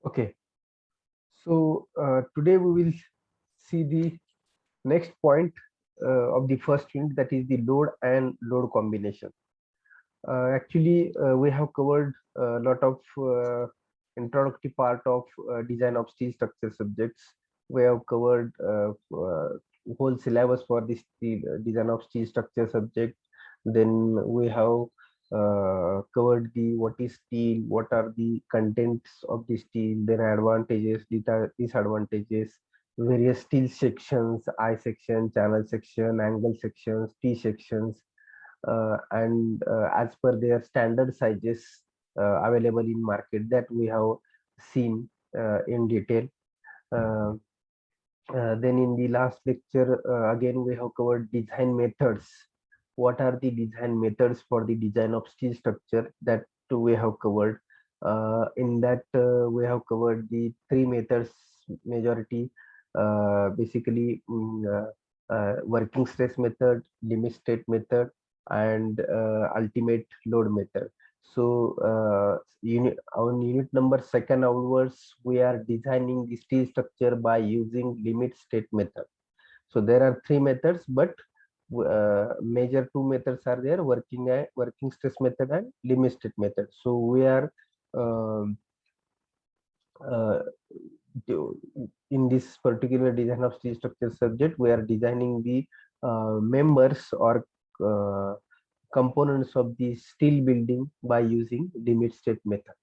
Okay, so today we will see the next point of the first unit, that is the load and load combination. We have covered a lot of introductory part of design of steel structure subjects. We have covered whole syllabus for the steel, design of steel structure subject. Then we have covered the what is steel, what are the contents of the steel, then advantages, disadvantages, various steel sections, I section, channel section, angle sections, T sections, and as per their standard sizes available in market, that we have seen in detail. Uh, then in the last lecture, again we have covered design methods. What are the design methods for the design of steel structure, that too we have covered. In that we have covered the three methods majority, working stress method, limit state method, and ultimate load method. So on unit number second onwards, we are designing the steel structure by using limit state method. So there are three methods, but major two methods are there: working stress method and limit state method. So we are um, uh, in this particular design of steel structure subject, we are designing the members or uh, components of the steel building by using limit state method.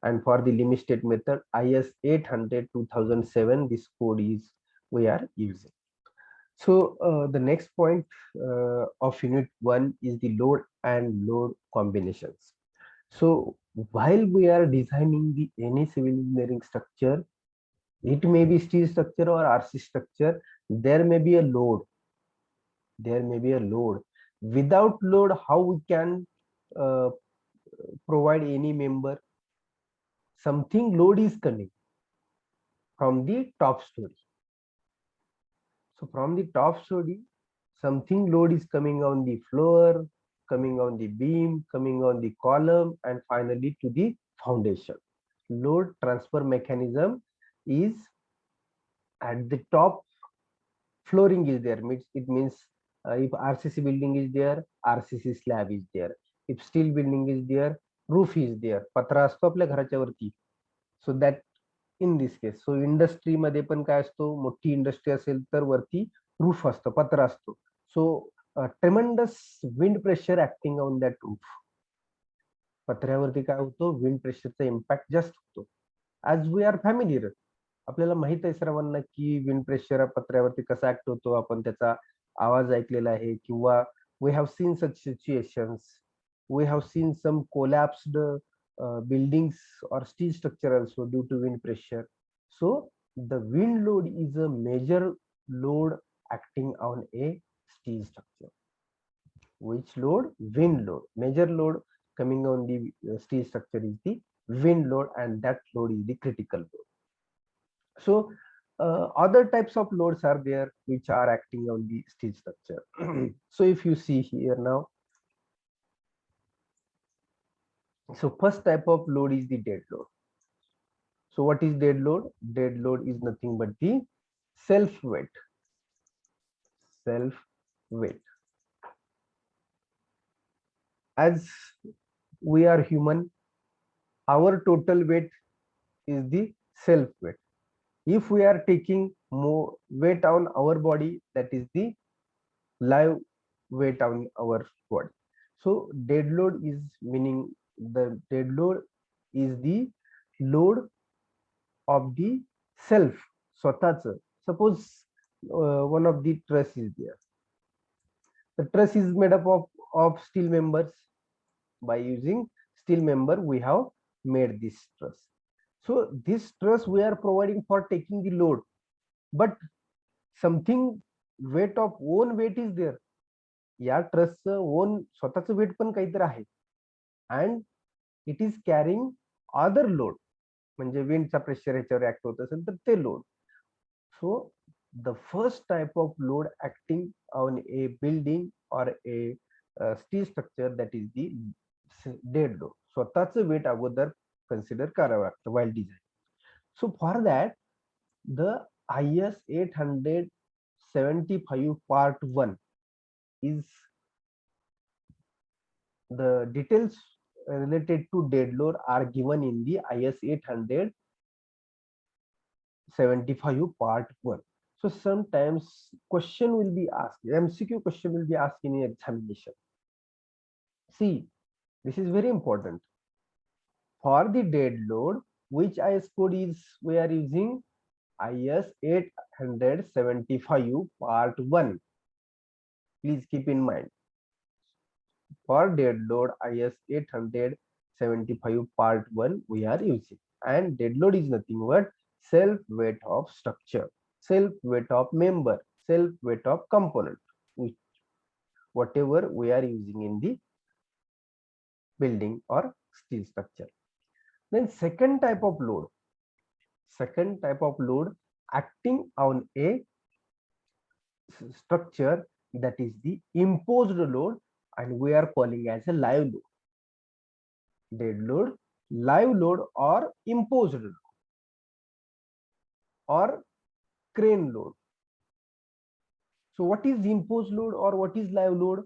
And for the limit state method, IS 800 2007, this code is we are using. So the next point of unit 1 is the load and load combinations. So while we are designing the any civil engineering structure, it may be steel structure or RC structure, there may be a load. There may be a load. Without load, how we can uh, provide any member? Something load is coming from the top story. So from the top story, something load is coming on the floor, coming on the beam, coming on the column, and finally to the foundation. Load transfer mechanism is at the top. Flooring is there, it means if RCC building is there, RCC slab is there. If steel building is there, roof is there. पत्रा असतो आपल्या घराच्या वरती. So that in this case, so industry मध्ये पण काय असतो, मोठी इंडस्ट्री असेल तर वरती रूफ असतो, पत्रा असतो. So tremendous wind pressure acting on that roof. पत्र्यावरती काय होतो, विंड प्रेशरचा इम्पॅक्ट जास्त होतो. ऍज वी आर फॅमिलियर, आपल्याला माहित आहे सर्वांना की विंड प्रेशर पत्र्यावरती कसा ऍक्ट होतो. आपण त्याचा आवाज ऐकलेला आहे, किंवा we have seen such situations. We have seen some collapsed buildings or steel structure also due to wind pressure. So the wind load is a major load acting on a steel structure. Which load? Wind load. Major load coming on the steel structure is the wind load, and that load is the critical load. So other types of loads are there which are acting on the steel structure. So if you see here now, so first type of load is the dead load. So what is dead load? Dead load is nothing but the self weight. Self weight. As we are human, our total weight is the self weight. If we are taking more weight on our body, that is the live weight on our body. So dead load is meaning the dead load is the load of the self, स्वतःच. Suppose one of the truss is there. The truss is made up of steel members. By using steel member, we have made this truss. So this truss we are providing for taking the load, but something weight of own weight is there. या ट्रसचं own स्वतःचं wait पण काहीतरी आहे, and it is carrying other load. म्हणजे विंडचा pressure ह्याच्यावर act होत असेल तर ते load. So the first type of load acting on a building or a steel structure, that is the dead load. स्वतःच वेट अगोदर कन्सिडर करावं लागतं while design. So for that, the IS 875 part 1 is the details related to dead load are given in the IS 875 part 1. So sometimes question will be asked, MCQ question will be asked in examination. See, this is very important. For the dead load, which IS code is we are using? IS 875 part 1. Please keep in mind, for dead load IS 875 part 1 we are using, and dead load is nothing but self weight of structure, self weight of member, self weight of component, which whatever we are using in the building or steel structure. Then second type of load acting on a structure, that is the imposed load, and we are calling as a live load. Dead load, live load, or imposed load, or crane load. So what is imposed load or what is live load?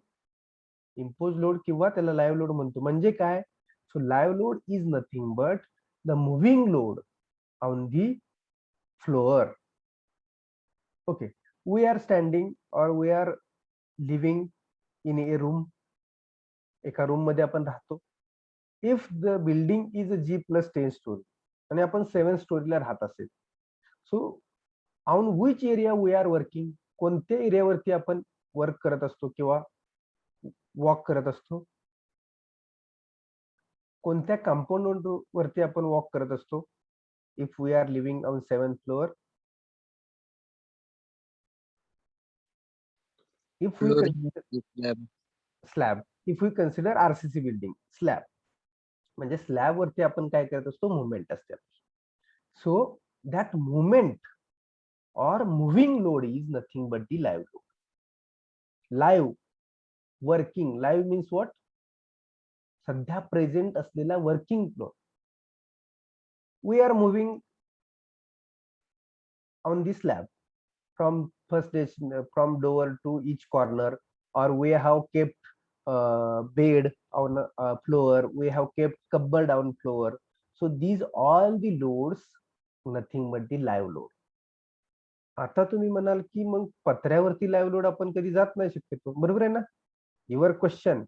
Imposed load किंवा त्याला live load म्हणतो. म्हणजे काय? So live load is nothing but the moving load on the floor. Okay, we are standing or we are living in a room. एका room मध्ये आपण राहतो. If the building is a G+10 story आणि आपण 7 स्टोरीला राहत असेल, so on which area we are working, कोणत्या एरियावरती आपण वर्क करत असतो किंवा वॉक करत असतो, कोणत्या कंपाऊंड वरती आपण वॉक करत असतो? If we are living on 7th floor, if we slab, if we consider RCC building slab, म्हणजे स्लॅब वरती आपण काय करत असतो? मुवमेंट असते. So that movement or moving load is nothing but the live load. Live working, live means what? सध्या present असलेला working load. We are moving on the slab from from door to each corner, or we have kept bed on floor, we have kept cupboard on floor. So these all the loads nothing but the live load. आता तुम्ही म्हणाल की मग पत्र्यावरती live load आपण कधी जात नाही शक्यतो, बरोबर आहे ना? Your question.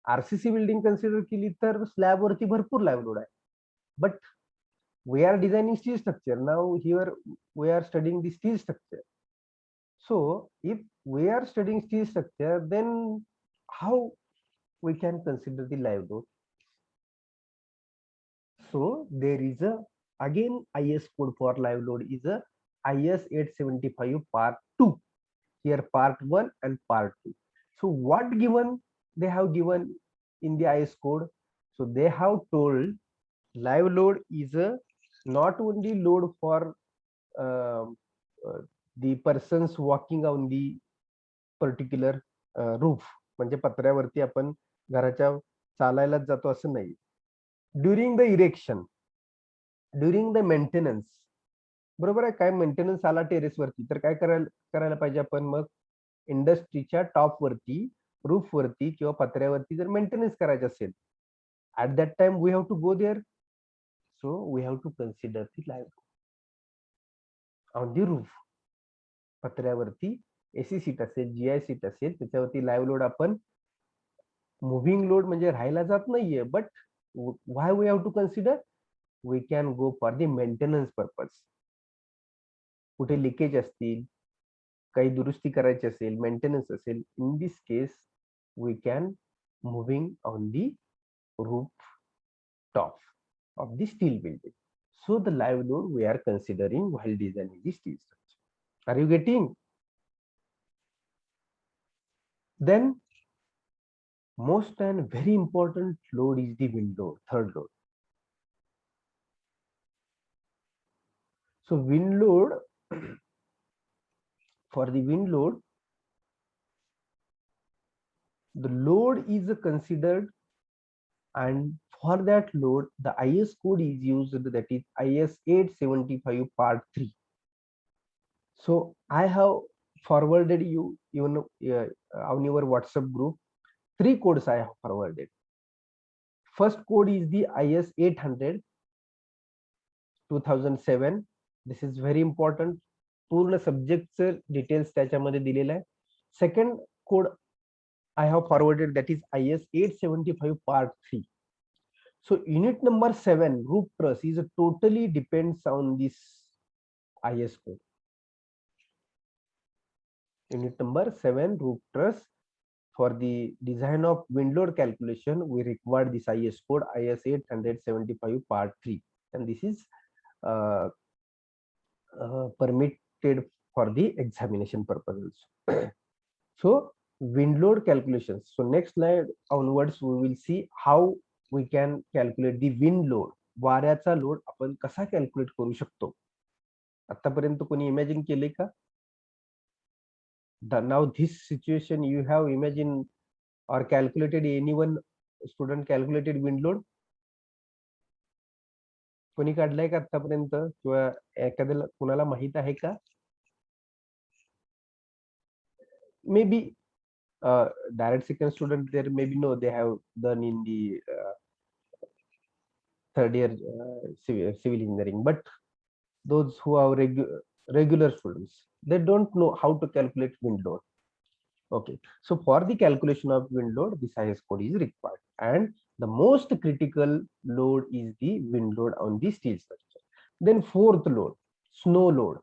RCC building consider केली तर स्लॅब वरती भरपूर लाईव्ह लोड आहे, but we are designing steel structure. Now here we are studying the steel structure. So if we are studying steel structure, then how we can consider the live load? So there is a again IS code for live load is a IS 875 part 2. Here part 1 and part 2. So what given they have given in the IS code? So they have told live load is a not only load for the persons walking on the particular roof, म्हणजे पत्र्यावरती आपण घराच्या चालायलाच जातो असं नाही. During the erection, during the maintenance, बरोबर आहे. काय maintenance आला टेरेस वरती तर काय करायला पाहिजे आपण? मग इंडस्ट्रीच्या टॉप वरती, रूफ वरती किंवा पत्र्यावरती जर मेंटेनन्स करायचं असेल, at that time we have to go there. So we have to consider the live on the roof. पत्र्यावरती एसी सीट असेल, GI सीट असेल, त्याच्यावरती लाईव्ह लोड आपण मुव्हिंग लोड म्हणजे राहायला जात नाहीये, but why we have to consider? We can go for the maintenance purpose. कुठे लिकेज असतील, काही दुरुस्ती करायची असेल, मेंटेनन्स असेल, in this case we can moving on the roof top of the steel building. So the live load we are considering while designing the steel structure. Are you getting? Then most and very important load is the wind load, third load. So wind load, for the wind load, the load is considered and for that load the IS code is used, that is IS 875 part 3. So I have forwarded you even on your WhatsApp group 3 codes I have forwarded. First code is the IS 800 2007. This is very important. पूर्ण सब्जेक्टचं details त्याच्यामध्ये दिलेलं आहे. Second code I have forwarded, that is IS 875 part 3. So unit number 7 roof truss is totally depends on this IS code. Unit number 7 roof truss, for the design of wind load calculation we require this IS code IS 875 part 3, and this is permitted for the examination purposes. So wind load calculations. So next slide onwards we will see how we can calculate the wind load. वाऱ्याचा load आपण कसा calculate करू शकतो. आतापर्यंत कोणी imagine केले का? Now this situation you have imagined or calculated, anyone student calculated wind load? कोणी काढलाय का आतापर्यंत, किंवा एखाद्याला कुणाला माहित आहे का? Maybe direct second student there, maybe no, they have done in the third year civil engineering, but those who are regular students, they don't know how to calculate wind load. Okay, so for the calculation of wind load this IS code is required, and the most critical load is the wind load on the steel structure. Then fourth load, snow load.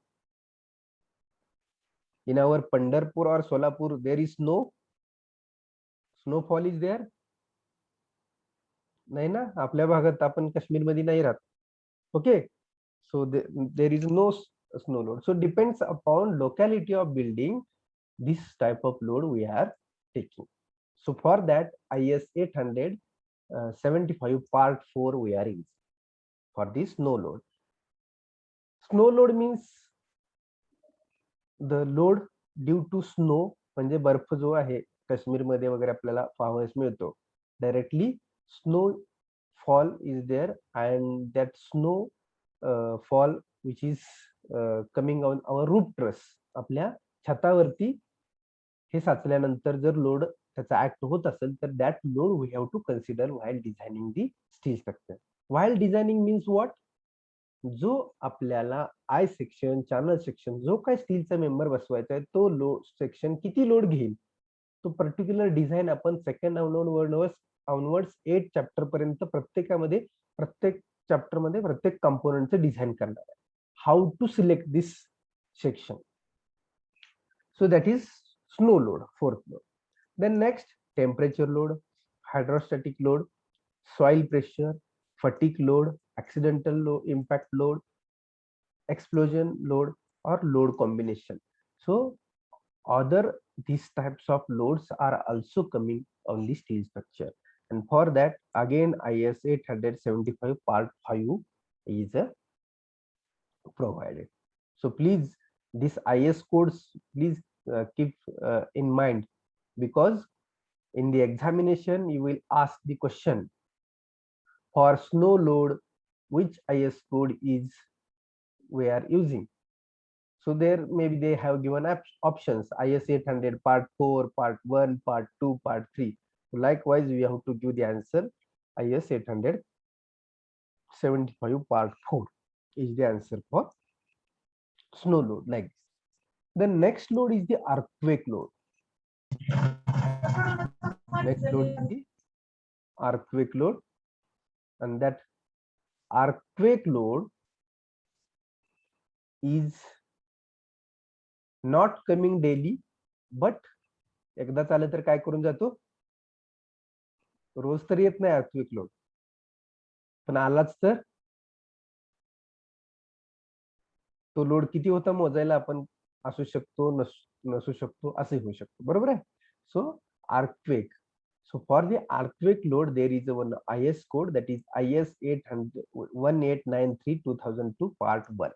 In our Pandharpur or Solapur there is no snowfall is there? नाही ना, आपल्या भागात आपण काश्मीर मध्ये नाही राहत. Okay, so there is no snow load. So depends upon locality of building, this type of load we are taking. So for that IS 875 part 4 we are using for this snow load. Snow load means the load due to snow, म्हणजे बर्फ जो आहे काश्मीर मध्ये वगैरे आपल्याला पाहावयास मिळतो, directly snow fall is there, and that snow fall which is coming on our roof truss, आपल्या छतावरती हे साचल्यानंतर जर लोड त्याचा ऍक्ट होत असेल तर that load we have to consider while designing the steel structure. While designing means what? जो आपल्याला I section, channel section, जो काय स्टीलचा मेंबर बसवायचा आहे तो लोड सेक्शन किती लोड घेईल, तो पर्टिक्युलर डिझाईन आपण सेकंड ऑनवर्ड्स 8 चॅप्टर पर्यंत प्रत्येक चॅप्टर मध्ये प्रत्येक कंपोनेंटचं डिझाईन करणार आहे. How to select this section. So that is snow load, fourth load. Then next, temperature load, hydrostatic load, soil pressure, fatigue load, accidental load, impact load, explosion load, or load combination. So other these types of loads are also coming on the steel structure, and for that again IS 875 part 5 is provided. So please, this IS codes please keep in mind, because in the examination you will ask the question for snow load which IS code is we are using. So there maybe they have given options IS 800 part 4, part 1, part 2, part 3. Likewise we have to give the answer IS 875 part 4 is the answer for snow load, like this. The next load is the earthquake load. Next load is the earthquake load, and that earthquake load is not coming daily, but एकदा चाले तर काय करून जातो, रोज तर येत नाही earthquake load, पण आलाच तर तो लोड किती होता मोजायला आपण असू शकतो, नसू शकतो, असे होऊ शकतो, बरोबर आहे. सो earthquake. So for the earthquake load there is one IS code, that is IS 1893 2002 part 1.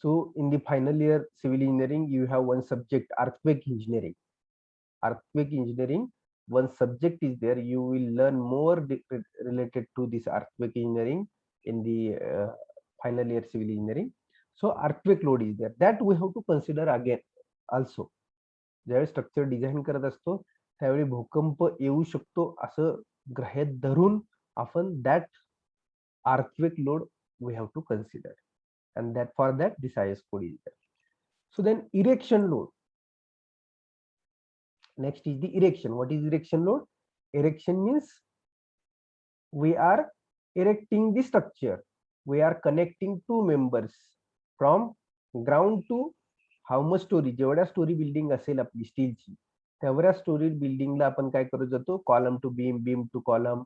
So in the final year civil engineering you have one subject earthquake engineering. Earthquake engineering, one subject is there, you will learn more related to this earthquake engineering in the final year civil engineering. So earthquake load is there, that we have to consider again also. ज्यावेळी structure design करत असतो त्यावेळी भूकंप येऊ शकतो असं गृहीत धरून आपण that earthquake load we have to consider, and that for that this IS code is there. So then erection load. Next is the erection. What is erection load? Erection means we are erecting the structure. We are connecting two members from ground to how much story, जेवढ्या story building असेल आपली स्टीलची तेवढ्या story बिल्डिंगला आपण काय करत जातो, column to beam, beam to column.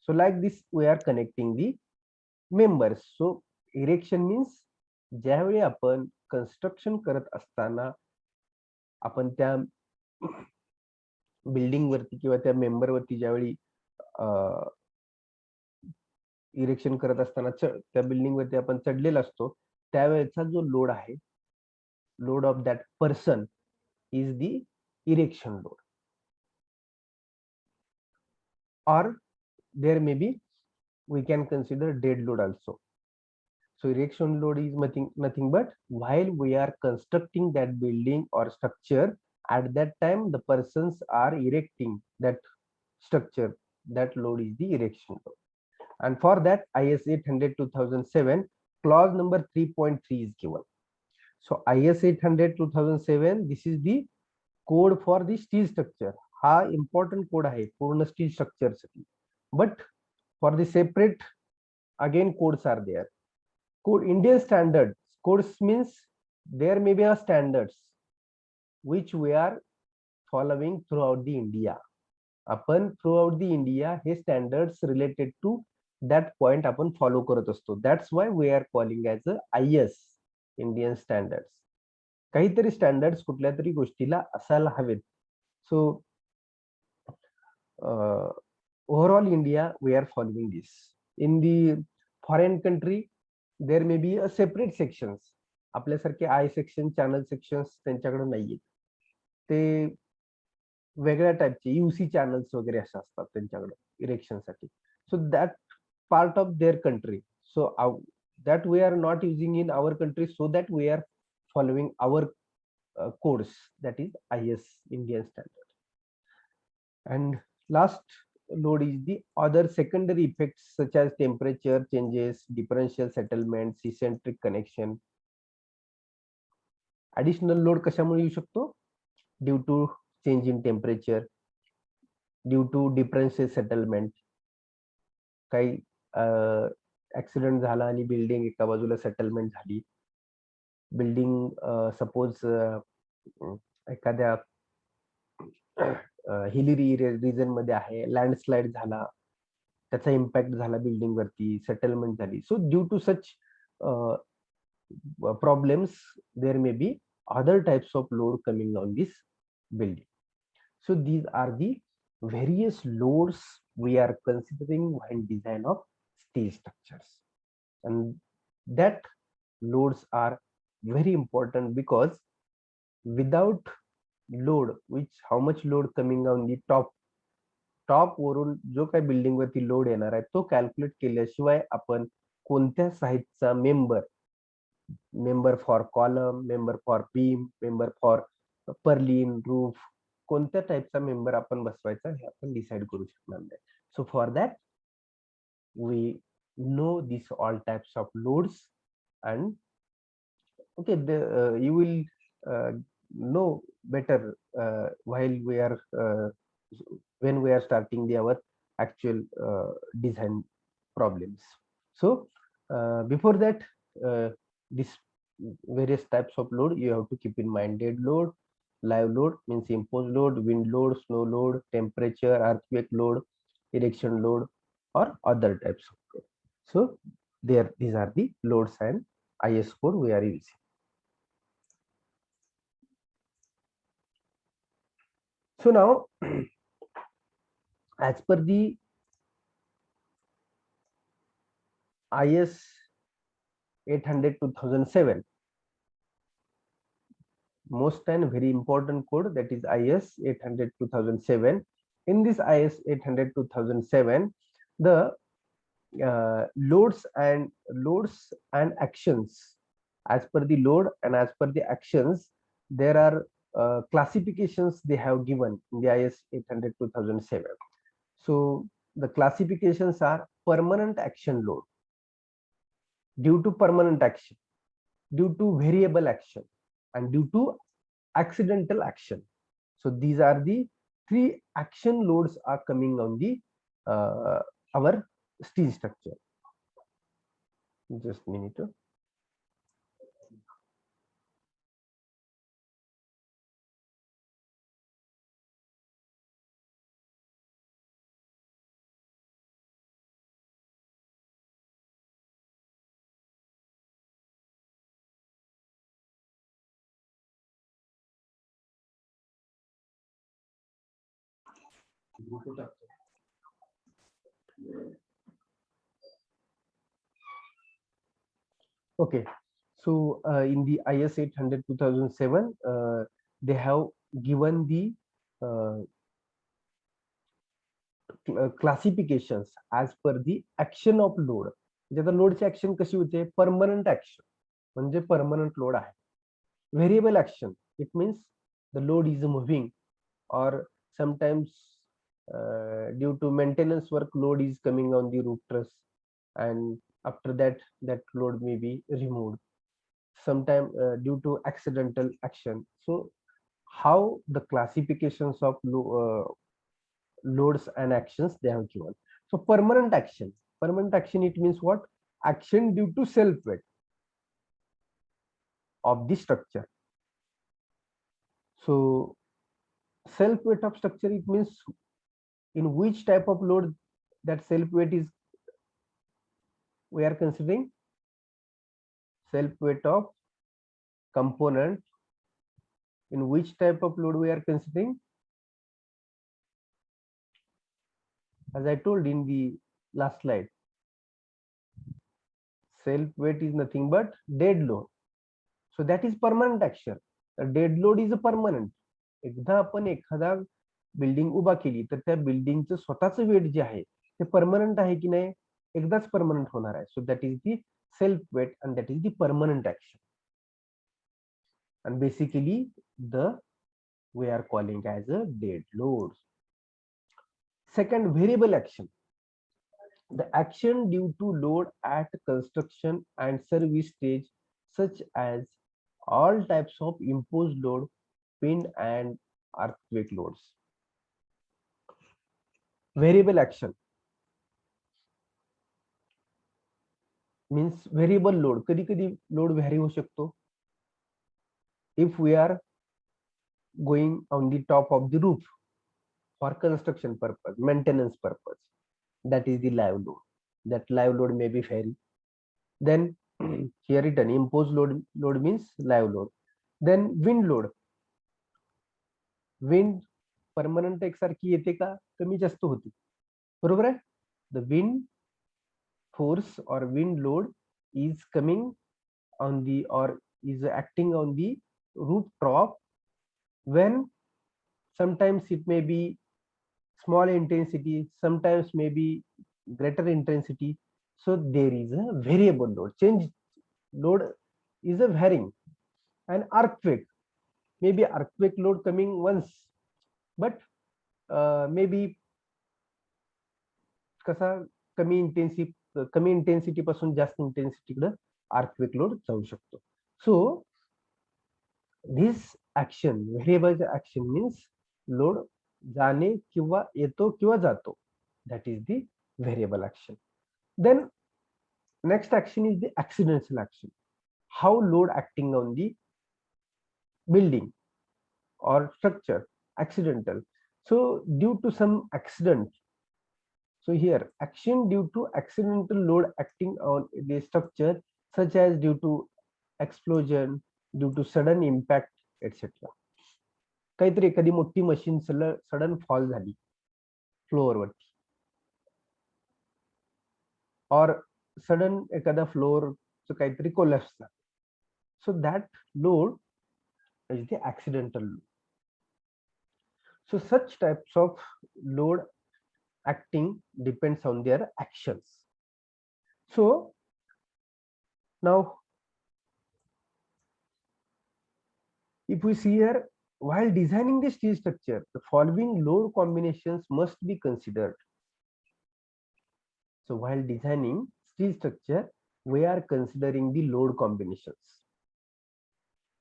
So like this we are connecting the members. So erection means ज्यावेळी आपण कन्स्ट्रक्शन करत असताना आपण त्या बिल्डिंग वरती किंवा त्या मेंबर वरती ज्यावेळी इरेक्शन करत असताना त्या बिल्डिंग वरती आपण चढलेला असतो त्यावेळेचा जो लोड आहे, load of that person is the erection load. Or there may be, we can consider dead load also. So erection load is nothing but while we are constructing that building or structure, at that time the persons are erecting that structure, that load is the erection load. And for that IS 800-2007 clause number 3.3 is given. So IS 800-2007, this is the code for the steel structure. हा important code आहे पूर्ण steel structure साठी. But for the separate again codes are there. Code Indian standards. Codes means there may be a standards which we are following throughout the India. आपण throughout the India hey standards related to that point आपण follow करत असतो. That's why we are calling as a IS. Indian standards. काहीतरी standards कुठल्या तरी गोष्टीला असायला हवेत. So overall India we are following this. In the foreign country there may be a separate sections. आपल्यासारखे आय सेक्शन, चॅनल सेक्शन्स त्यांच्याकडे नाहीये, ते वेगळ्या टाईपचे यूसी चॅनल्स वगैरे असे असतात त्यांच्याकडे इरेक्शन साठी. So that part of their country. So that we are not using in our country, so that we are following our codes, that is IS Indian standard. And last load is the other secondary effects such as temperature changes, differential settlements, eccentric connection. Additional load कशामुळे येऊ शकतो? Due to change in temperature, due to differential settlement. काही accident झाला आणि building एका बाजूला settlement झाली. Building suppose एखाद्या हिली रिजन मध्ये आहे, लँडस्लाइड झाला, त्याचा इम्पॅक्ट झाला बिल्डिंग वरती, सेटलमेंट झाली. So due to such problems there may be other types of load coming on this building. So these are the various loads we are considering while design of steel structures, and that loads are very important because without load, which how much load coming on the top वरून जो काही building वरती load येणार आहे तो calculate केल्याशिवाय आपण कोणत्या साईजचा member for column, member for beam, member for Perlin, roof, कोणत्या टाईपचा मेंबर आपण बसवायचा हे आपण डिसाइड करू शकणार नाही. So for that we know these all types of loads, and okay, you will know better while we are when we are starting our actual design problems. So before that, this various types of load you have to keep in mind. Dead load, live load means imposed load, wind load, snow load, temperature, earthquake load, erection load, or other types of load. So these are the loads and IS code we are using. So now as per the IS 800-2007, most and very important code, that is IS 800-2007, In this IS 800/2007, the loads and actions, as per the load and as per the actions, there are classifications they have given in the IS 800/2007. So the classifications are permanent action load, due to permanent action, due to variable action, and due to accidental action. So these are the three action loads are coming on the our steel structure. Just a minute. Okay, so in the IS 800/2007, they have given the uh, classifications as per the action of load. म्हणजे आता लोडची action कशी होते? Permanent action म्हणजे permanent load आहे. Variable action, it means the load is moving, or sometimes due to maintenance work, load is coming on the roof truss, and after that load may be removed. Sometimes due to accidental action. So how the classifications of loads and actions they have given. So permanent action, it means what? Action due to self weight of the structure. So self weight of structure, it means in which type of load that self weight is we are considering. Self weight of component, in which type of load we are considering? As I told in the last slide, self weight is nothing but dead load. So that is permanent action. The dead load is a permanent. एकदा आपण एखादा building उभा केली तर त्या बिल्डिंगचं स्वतःचं wait जे आहे ते परमनंट आहे की नाही? एकदाच परमनंट होणार आहे. So that is the self weight and that is the permanent action. And basically the we are calling as a dead load. Second, variable action. The action due to load at construction and service stage, such as all types of imposed load, wind and earthquake loads. Variable action means variable load. कधी कधी load vary होऊ शकतो. If we are going on the top of the roof for construction purpose, maintenance purpose, that is the live load. That live load may be vary. Then here written imposed load means live load. Then wind load. Wind permanent एकसारखी येते का? कमी जास्त होती, बरोबर आहे. The wind force or wind load is coming on the or is acting on the rooftop when sometimes it may be small intensity, sometimes may be greater intensity. So there is a variable load. Change load is a varying. And earthquake, maybe earthquake load coming once, but maybe कसा कमी intensity पासून जास्त इंटेन्सिटीकडे earthquake load जाऊ शकतो. So this action, variable action means load जाणे किंवा येतो किंवा जातो, that is the variable action. Then next action is the accidental action. How load acting on the building or structure, accidental. So due to some accident, so here action due to accidental load acting on the structure, such as due to explosion, due to sudden impact, etc. काहीतरी एखादी मोठी machine sudden fall झाली flour वरती, और sudden एखादा flour काहीतरी collapse झालं. So that load is the accidental load. So such types of load acting depends on their actions. So now if we see here, while designing the steel structure, the following load combinations must be considered. So while designing steel structure, we are considering the load combinations.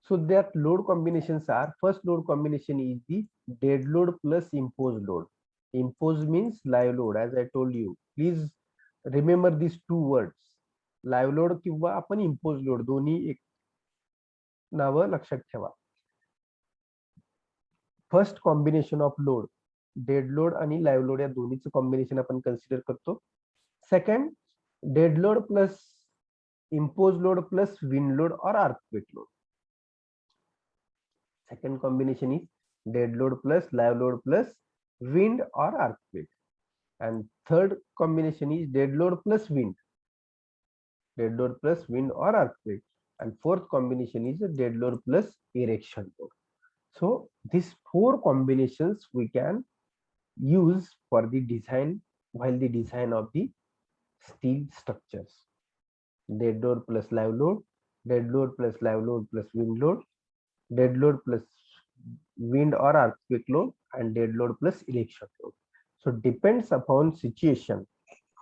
So that load combinations are, first load combination is the dead load plus imposed load. Imposed means live load, as I told you. Please remember these two words. Live load किंवा आपण imposed load दोन्ही एक नाव लक्षात ठेवा. First combination of load, dead load आणि live load या दोन्हीचं कॉम्बिनेशन आपण कन्सिडर करतो. Second, dead load plus impose load plus wind load or earthquake load. Second combination is dead load plus live load plus wind or earthquake, and third combination is dead load plus wind or earthquake, and fourth combination is dead load plus erection load. So these four combinations we can use for the design, while the design of the steel structures: dead load plus live load, dead load plus live load plus wind load, dead load plus wind or earthquake load, and dead load plus erection load. So depends upon situation,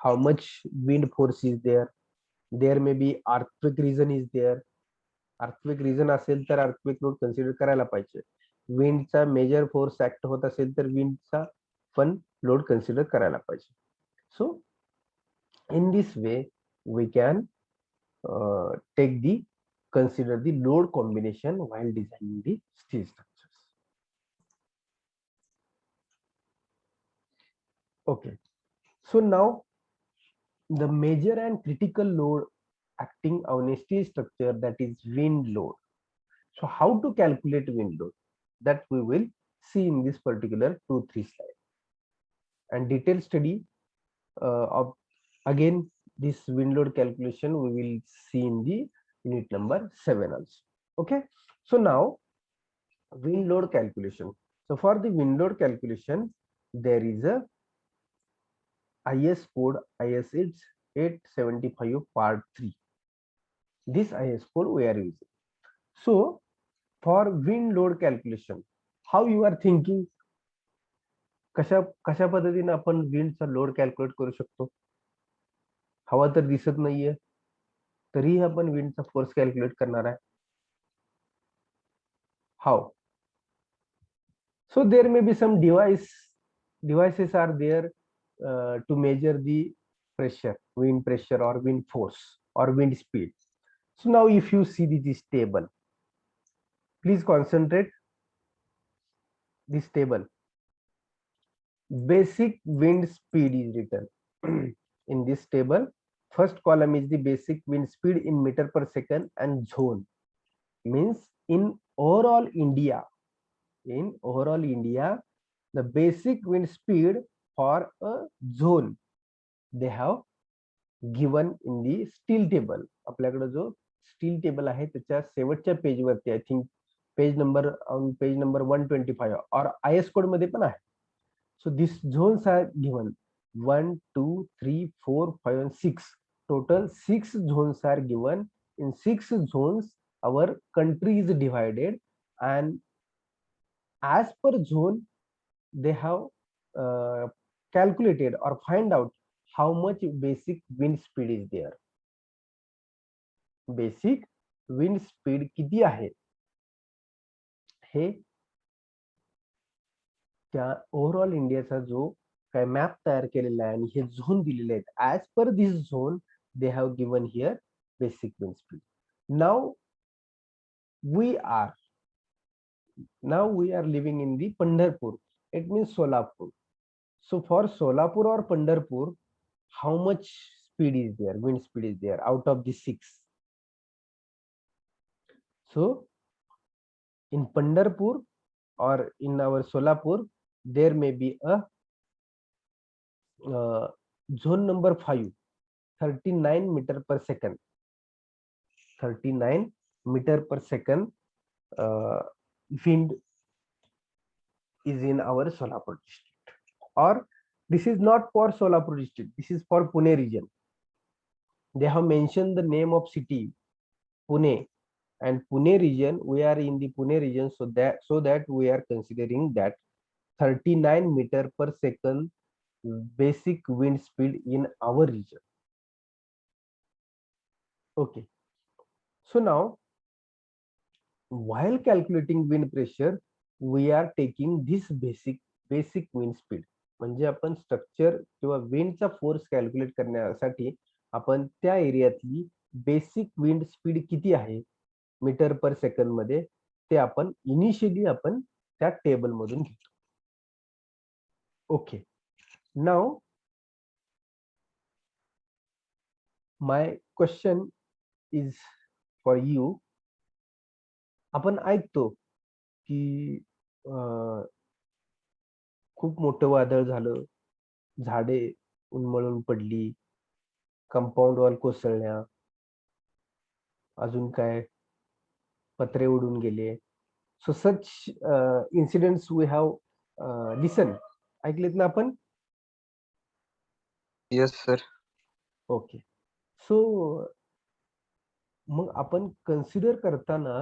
how much wind force is there. There may be earthquake region is there. Earthquake region असेल तर earthquake load consider करायला पाहिजे. Wind चा major force act होत असेल तर wind चा पण load consider करायला पाहिजे. So in this way we can take the consider the load combination while designing the steel structures. Okay, so now the major and critical load acting on a steel structure, that is wind load. So how to calculate wind load, that we will see in this particular 2-3 slide, and detailed study of again this wind load calculation we will see in the unit number 7 also. Okay, so now wind load calculation. So for the wind load calculation, there is a IS code, IS 875 part 3. This IS code we are using. So for wind load calculation, how you are thinking, कशा पद्धतीने आपण विंडचा load calculate करू शकतो. हवा तर दिसत नाहीये तरीही आपण विंडचा फोर्स कॅल्क्युलेट करणार आहे. How? So there may be some devices are there to measure the pressure, wind pressure or wind force or wind speed. So now if you see this table, please concentrate this table. Basic wind speed is written in this table. First column is the basic wind speed in meter per second, and zone means in overall India. In overall India, the basic wind speed for a zone they have given in the steel table. आपल्याकडे जो steel table आहे त्याच्या शेवटच्या page वरती, I think page number 125 और IS code मध्ये पण आहे. So these zones are given 1, 2, 3, 4, 5 and 6. Total 6 zones are given. In 6 zones our country is divided, and as per zone they have calculated or find out how much basic wind speed is there. Basic wind speed किती आहे हे त्या overall इंडियाचा जो काय map तयार केलेला आहे आणि हे झोन दिलेले आहेत, as per this zone they have given here basic wind speed. Now we are living in the Pandharpur, it means Solapur. So for Solapur or Pandharpur, how much speed is there, wind speed is there out of the 6? So in Pandharpur or in our Solapur, there may be a zone number 5, 39 meter per second. 39 meter per second wind is in our Solapur district. or this is not for Solapur district, this is for Pune region. They have mentioned the name of city, Pune, and Pune region. We are in the Pune region, so that we are considering that 39 meter per second basic wind speed in our region. Okay. So now, while calculating wind pressure, we are taking this basic wind speed. म्हणजे आपण structure किंवा विंडचा force calculate करण्यासाठी आपण त्या एरियातली basic wind speed किती आहे metre पर second मध्ये ते आपण इनिशियली आपण त्या टेबल मधून घेतो. Okay, now my question is for you. आपण ऐकतो की खूप मोठं वादळ झालं, झाडे उन्मळून पडली, कंपाऊंड वॉल कोसळल्या, अजून काय पत्रे उडून गेले. सो सच इन्सिडेंट्स वी हॅव लिसन. ऐकलेत ना आपण? Yes sir. ओके. सो मग आपण कन्सिडर करताना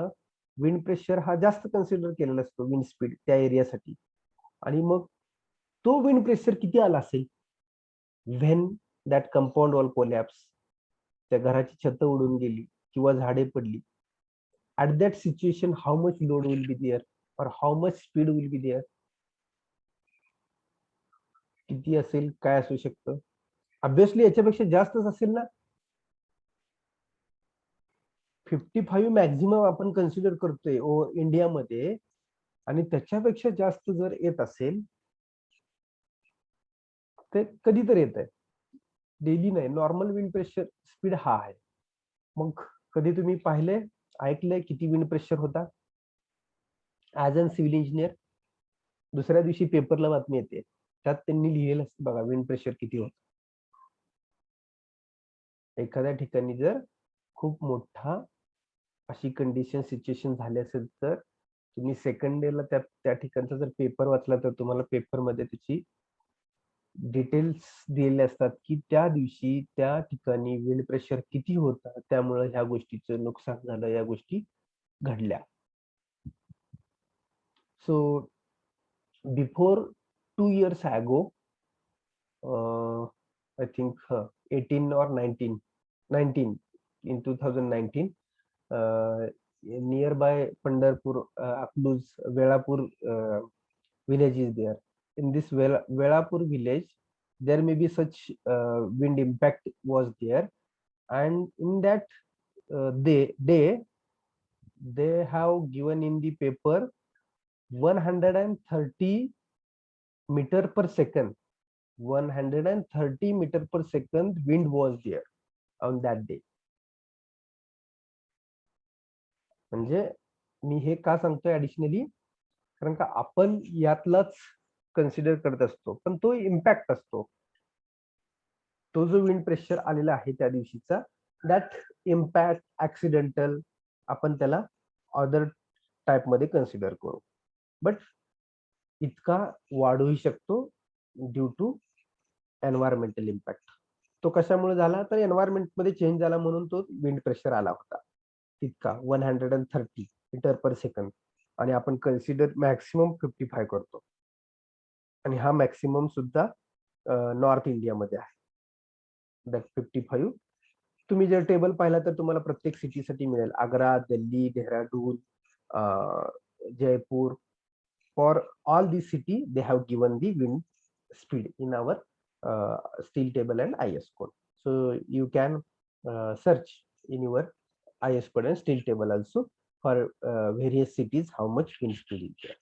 विंड प्रेशर हा जास्त कन्सिडर केलेला असतो विंड स्पीड त्या एरियासाठी. आणि मग तो विंड प्रेशर किती आला असेल when that compound wall collapse, त्या घराची छत उडून गेली किंवा झाडे पडली. At that situation how much load will be there or how much speed will be there? किती असेल, काय असू शकतं? ऑब्विसली याच्यापेक्षा जास्तच असेल ना. 55 मॅक्झिमम आपण कन्सिडर करतोय इंडियामध्ये, आणि त्याच्यापेक्षा जास्त जर येत असेल ते कधी तर येत आहे, डेली नाही. नॉर्मल विंड प्रेशर स्पीड हा आहे. मग कधी तुम्ही पाहिले, ऐकलंय किती विंड प्रेशर होता? ॲज अन सिव्हिल इंजिनियर दुसऱ्या दिवशी पेपरला बातमी येते, त्यात त्यांनी लिहिलेलं असतं बघा विंड प्रेशर किती होतं. एखाद्या ठिकाणी जर खूप मोठा अशी कंडिशन सिच्युएशन झाली असेल तर तुम्ही सेकंड डेला त्या ठिकाणचा जर पेपर वाचला तर तुम्हाला पेपरमध्ये त्याची डिटेल्स दिलेले असतात की त्या दिवशी त्या ठिकाणी विंड प्रेशर किती होता, त्यामुळे ह्या गोष्टीचं नुकसान झालं, या गोष्टी घडल्या. So before 2 years ago, I think 18 or 19 in 2019, nearby Pandharpur, Akluz, Velapur village is there. In this Velapur village, there may be such wind impact was there, and in that day they have given in the paper 130 meter per second. 130 meter per second wind was there on that day. म्हणजे मी हे का सांगतोय additionally, कारण का आपण यातलाच consider करत असतो, पण तो इम्पॅक्ट असतो. तो जो विंड प्रेशर आलेला आहे त्या दिवशीचा, दॅट इम्पॅक्ट ऍक्सिडेंटल आपण त्याला अदर टाइप मध्ये कन्सिडर करू, बट इतका वाढूही शकतो ड्यू टू एन्व्हायरमेंटल इम्पॅक्ट. तो कशामुळे झाला तर एन्व्हायरमेंट मध्ये चेंज झाला म्हणून तो विंड प्रेशर आला होता तितका 130 मीटर पर सेकंड. आणि आपण कन्सिडर मॅक्सिमम 55 करतो, आणि हा मॅक्सिमम सुद्धा नॉर्थ इंडियामध्ये आहे. दॅट 55 तुम्ही जर टेबल पाहिला तर तुम्हाला प्रत्येक सिटीसाठी मिळेल. Agra, Delhi, Dehradun, Jaipur, for all this city they have given the wind speed in our steel table and IS code. So you can search in your IS code and steel table also for various cities how much wind speed is there.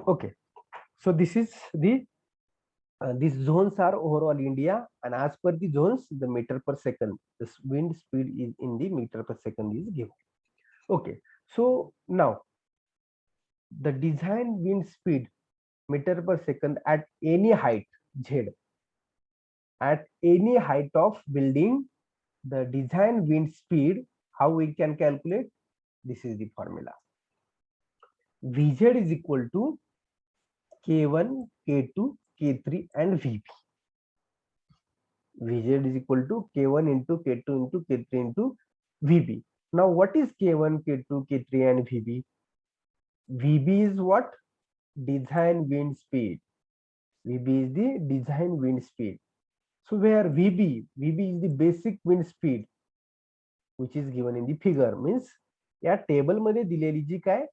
Okay, so this is the these zones are overall India, and as per the zones the meter per second, this wind speed is in the meter per second is given. Okay, so now the design wind speed meter per second at any height Z, at any height of building, the design wind speed, how we can calculate? This is the formula. Vz is equal to k1 k2 K3 and VB. Vz is equal to K1 into K2 into K3 into VB. Now what is K1, K2, K3 and VB? VB is what? Design wind speed. VB is the design wind speed. So where VB is the basic wind speed which is given in the figure. Means या table मध्ये दिलेली जी काय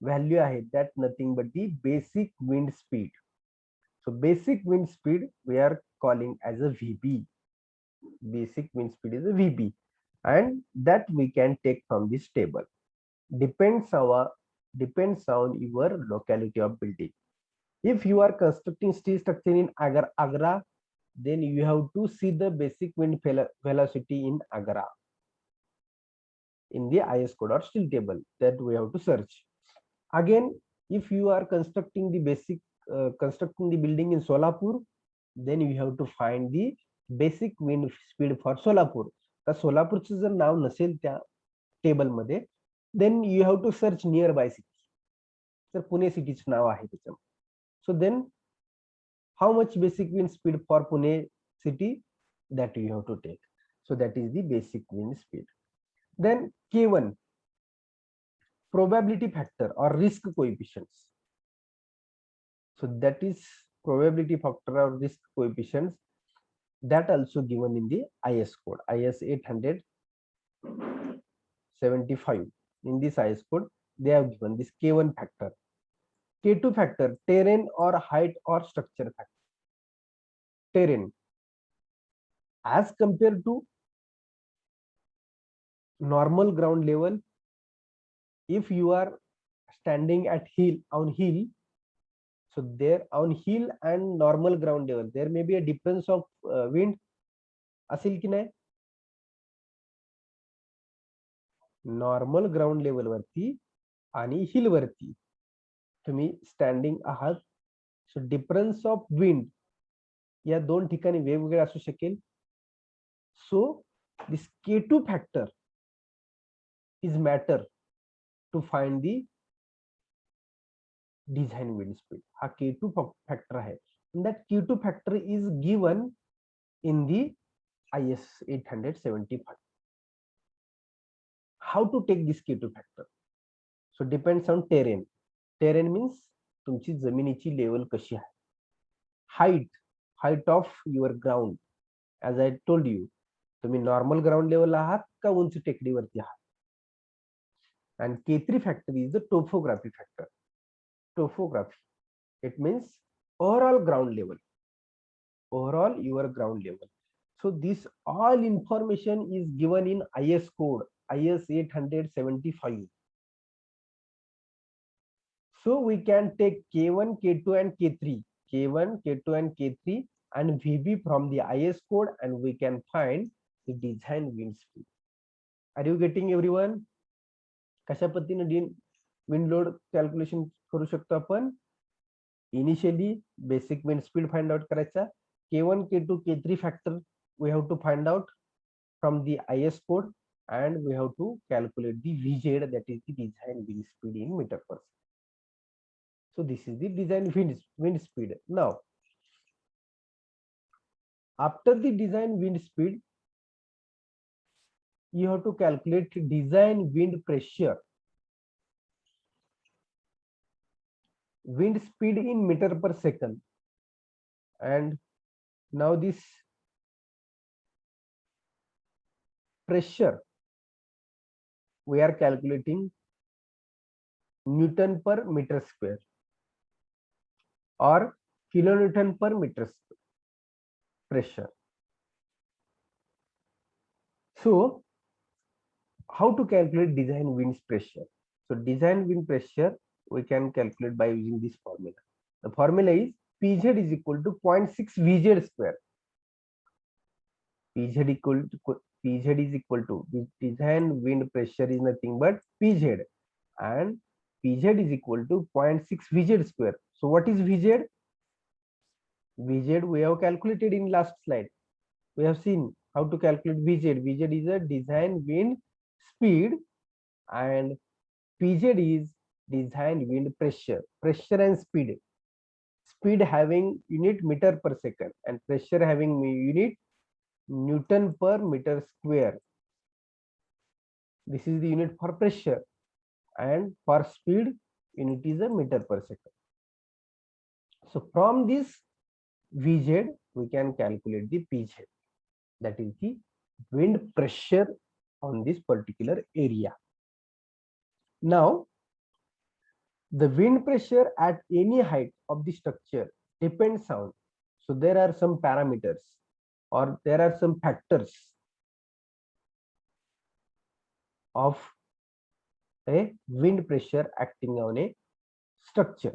value आहे that nothing but the basic wind speed. So basic wind speed we are calling as a VB. Basic wind speed is a VB, and that we can take from this table. Depends on your locality of building. If you are constructing steel structure in Agra, then you have to see the basic wind velocity in Agra in the IS code or steel table that we have to search. Again, if you are constructing the building in Solapur, then you have to find the basic wind speed for Solapur. तर सोलापूरचं जर नाव नसेल त्या table मध्ये, then you have to search nearby city. तर पुणे सिटीचं नाव आहे त्याच्यामध्ये. So then how much basic wind speed for Pune city, that you have to take. So that is the basic wind speed. Then K1, probability factor or risk coefficients. So that is probability factor or risk coefficients, that also given in the IS code, IS 875. In this IS code they have given this K1 factor. K2 factor, terrain or height or structure factor. Terrain as compared to normal ground level, if you are standing at on hill, so there on hill and normal ground level there may be a difference of wind असेल की नाही. Normal ground level वरती आणि हिल वरती तुम्ही standing आहात, so difference of wind या दोन ठिकाणी वेगवेगळे असू शकेल. So this K2 factor is matter to find the design wind speed. हा K2 factor आहे, and that K2 factor is given in the IS 875. How to take this K2 factor? So depends on terrain. Terrain means तुमची जमिनीची level कशी आहे. height of your ground, as I told you, तुम्ही normal ground level आहात का उंच टेकडीवरती आहात. And K3 factor is the topography factor. Topography, it means overall ground level, overall your ground level. So this all information is given in IS code, IS 875. So we can take K1, K2 and K3, K1, K2 and K3 and VB from the IS code, and we can find the design wind speed. Are you getting everyone? कशा पद्धतीने wind load calculation करू शकतो आपण. Initially basic wind speed find out करायचा. K1, K2, K3 factor we have to find out from the IS code, and we have to calculate the VZ, that is the design wind speed in meter per second. So this is the design wind speed. Now after the design wind speed, you have to calculate design wind pressure. Wind speed in meter per second, and now this pressure we are calculating Newton per meter square or kilonewton per meter square pressure. So how to calculate design wind pressure? So design wind pressure we can calculate by using this formula. The formula is Pz is equal to 0.6 Vz square. Pz is equal to design wind pressure is nothing but Pz, and Pz is equal to 0.6 Vz square. So what is Vz? Vz we have calculated in last slide. We have seen how to calculate Vz. Vz is a design wind speed, and Pz is design wind pressure and speed. speed having unit meter per second, and pressure having unit Newton per meter square. This is the unit for pressure, and for speed unit is a meter per second. So from this Vz we can calculate the Pz, that is the wind pressure on this particular area. Now the wind pressure at any height of the structure depends on, so there are some parameters or there are some factors of a wind pressure acting on a structure.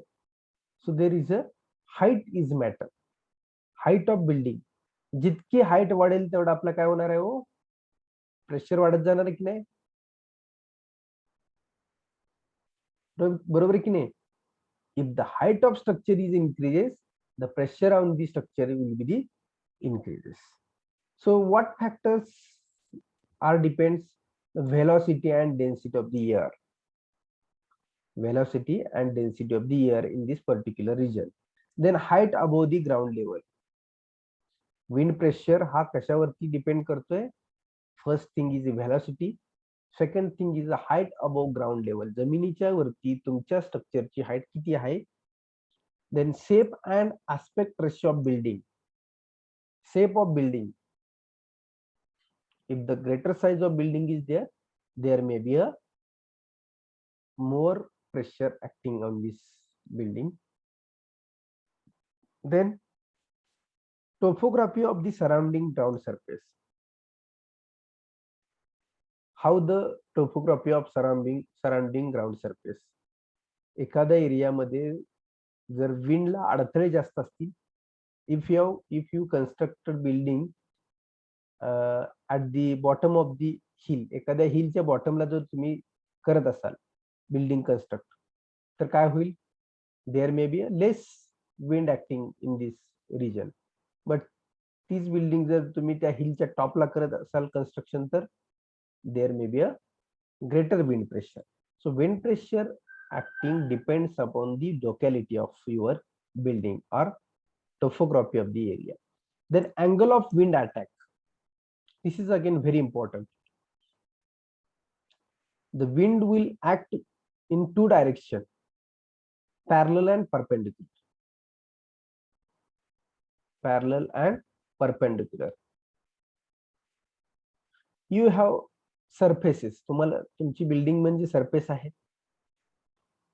So there is a height is matter, height of building. जितकी height वाढेल तेवढा आपला काय होणार आहे हो, pressure वाढत जाणार आहे की नाही, बरोबर की नाही. If the height of structure is increases, the pressure on the structure will be the increases. So what factors are depends? The velocity and density of the air. Velocity and density of the air in this particular region. Then height above the ground level. Wind pressure हा कशावरती depend करतोय? First thing is the velocity. Second thing is the height above ground level. जमिनीच्या वरती तुमच्या स्ट्रक्चरची height किती आहे? Then shape and aspect ratio of building. Shape of building. If the greater size of building is there, there may be a more pressure acting on this building. Then topography of the surrounding ground surface. How the topography of surrounding ground surface. एखाद्या एरियामध्ये जर विंडला अडथळे जास्त असतील, if you constructed building at the bottom of the hill, एखाद्या हिलच्या बॉटमला जर तुम्ही करत असाल बिल्डिंग कन्स्ट्रक्ट, तर काय होईल? There may be a less wind acting in this region. But तीच बिल्डिंग जर तुम्ही त्या हिलच्या टॉपला करत असाल कन्स्ट्रक्शन, तर there may be a greater wind pressure. So wind pressure acting depends upon the locality of your building or topography of the area. Then angle of wind attack. This is again very important. The wind will act in two directions, parallel and perpendicular. Parallel and perpendicular. You have surfaces. तुम्हाला तुमची building म्हणजे surface आहे.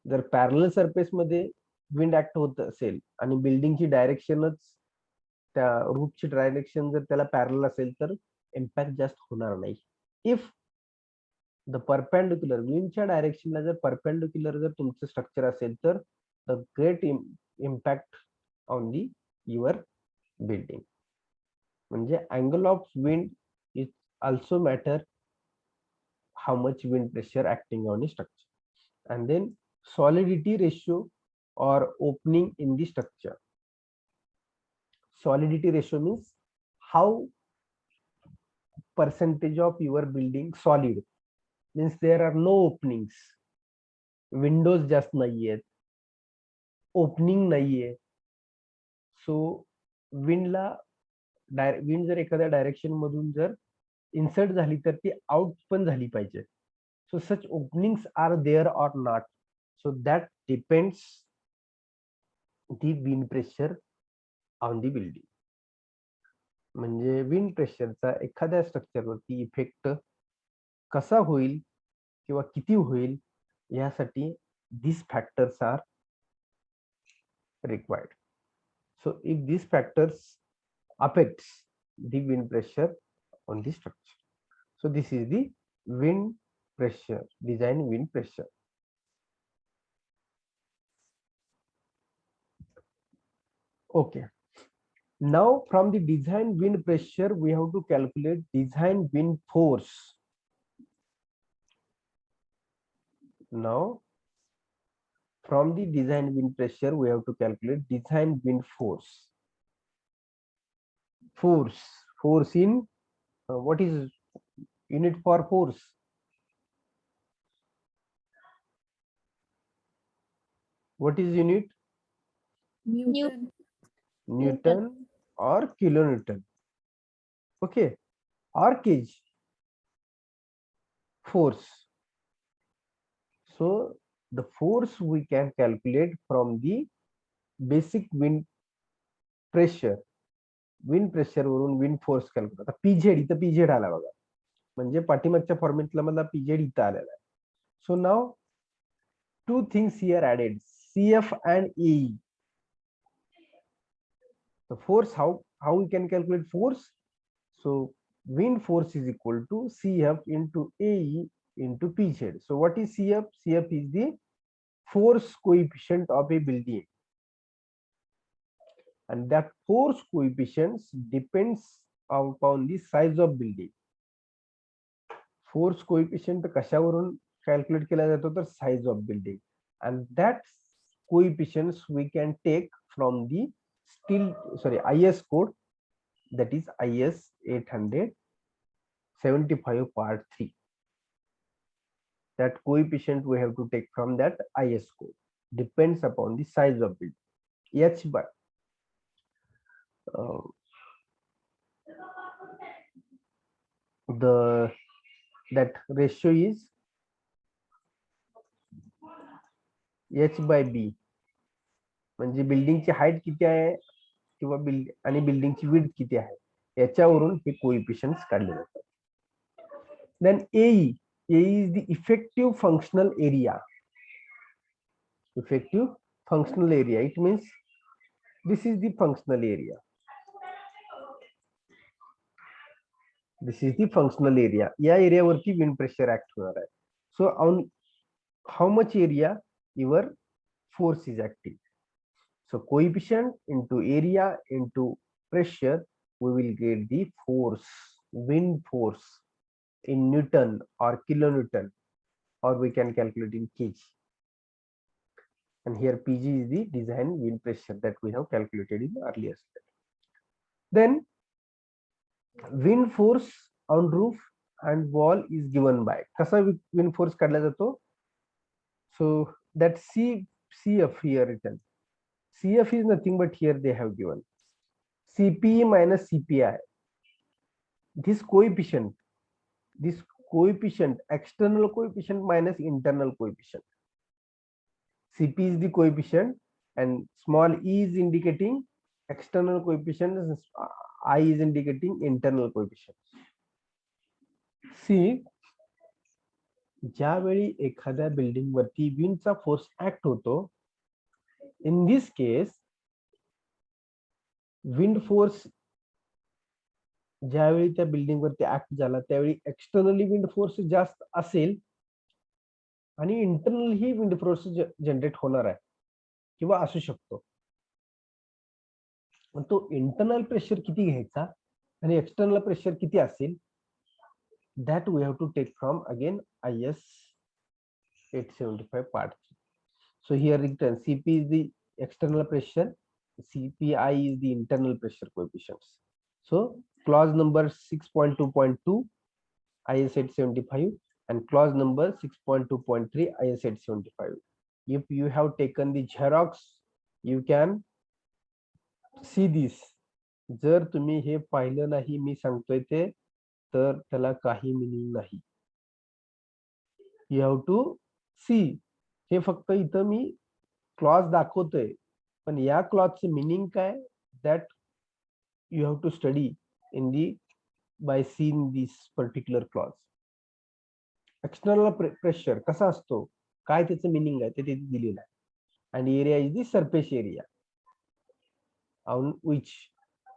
जर parallel surface मध्ये wind act होत असेल आणि बिल्डिंगची डायरेक्शनच, त्या रूटची डायरेक्शन जर त्याला पॅरलल असेल, तर इम्पॅक्ट जास्त होणार नाही. इफ द परपेंडिक्युलर, विंडच्या डायरेक्शनला जर परपेंडिक्युलर जर तुमचं स्ट्रक्चर असेल, तर the great impact on the your building. म्हणजे angle of wind is also matter how much wind pressure acting on a structure. And then solidity ratio or opening in the structure. Solidity ratio means how percentage of your building solid, means there are no openings, windows just nahiye, opening nahiye. So wind जर एखाद्या direction मधून जर insert झाली, तर ती out पण झाली पाहिजे. So such openings are there or not, so that depends the wind pressure on the building. म्हणजे विंड प्रेशरचा एखाद्या स्ट्रक्चरवरती इफेक्ट कसा होईल किंवा किती होईल, यासाठी these factors are required. So if these factors affects the wind pressure on the structure. So this is the wind pressure, design wind pressure. Okay. Now from the design wind pressure, we have to calculate design wind force. Now from the design wind pressure, we have to calculate design wind force. Force in what is unit for force? What is unit? Newton. Newton or kilonewton. Okay, or kg, force. So the force we can calculate from the basic wind pressure. Wind pressure वरून wind force calculate. आता पीझेड इथं पीझेड आला बघा, म्हणजे पाठीमागच्या formula मधला पीझेड इथं आलेला आहे. So now two things here added, CF and AE. The force, how we can calculate force? So wind force is equal to CF into AE into PZ. So what is CF? CF is the force coefficient of a building, and that force coefficient depends upon the size of building. Force coefficient कशावरून calculate केला जातो तर size of building, and that coefficients we can take from the IS code, that is IS 875 part 3. That coefficient we have to take from that IS code, depends upon the size of building. H by that ratio is H by B, म्हणजे बिल्डिंगची height किती आहे किंवा बिल्डिंगची width किती आहे याच्यावरून हे coefficients काढले जातात. Then AE is the effective functional area. Effective functional area, it means this is the functional area. This is the functional area. या एरियावरती विंड प्रेशर ऍक्ट होणार आहे. So on how much area your force is acting. So coefficient into area into pressure, we will get the force, wind force in Newton or kilonewton, or we can calculate in kg. And here Pg is the design wind pressure that we have calculated in the earlier slide. Then wind force on roof and wall is given by, कसा wind force काढला जातो? So that CF here written, CF is nothing but here they have given CPE minus CPI. This coefficient, external coefficient minus internal coefficient. CP is the coefficient and small e is indicating external coefficient, I is indicating internal coefficient. See, ज्यावेळी एखाद्या building वरती विंडचा force act होतो, इन this case wind force ज्यावेळी त्या building वरती act झाला त्यावेळी externally wind force जास्त असेल आणि इंटरनल ही विंड फोर्स जनरेट होणार आहे किंवा असू शकतो. तो इंटरनल प्रेशर किती घ्यायचा आणि एक्सटर्नल प्रेशर किती असेल, that we have to take from again IS 875 part 3. So here written CP is the external pressure, CPI is the internal pressure coefficients. So clause number 6.2.2 IS 875 and clause number 6.2.3 IS 875. If you have taken the Xerox, you can see this. जर तुम्ही हे पाहिलं नाही मी सांगतोय ते, तर त्याला काही meaning नाही. You have to see. हे फक्त इथं मी क्लॉज दाखवतोय, पण या क्लॉजचं मिनिंग काय, that you have to study in the by seeing this particular clause. External pressure कसा असतो, काय त्याचं मिनिंग आहे ते तिथे दिलेलं आहे. आणि area is the surface area on which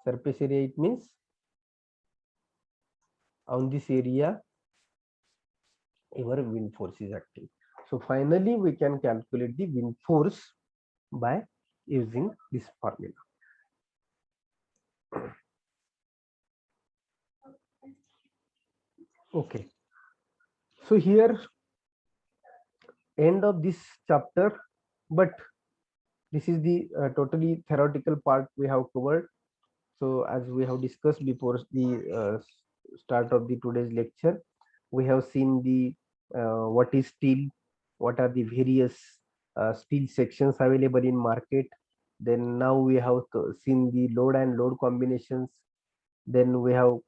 surface area, it means on this area your wind force is acting. So finally we can calculate the wind force by using this formula. Okay, so here end of this chapter, but this is the totally theoretical part we have covered. So as we have discussed before the start of the today's lecture, we have seen the what is steel, what are the various steel sections available in market, Then now we have seen the load and load combinations. Then we have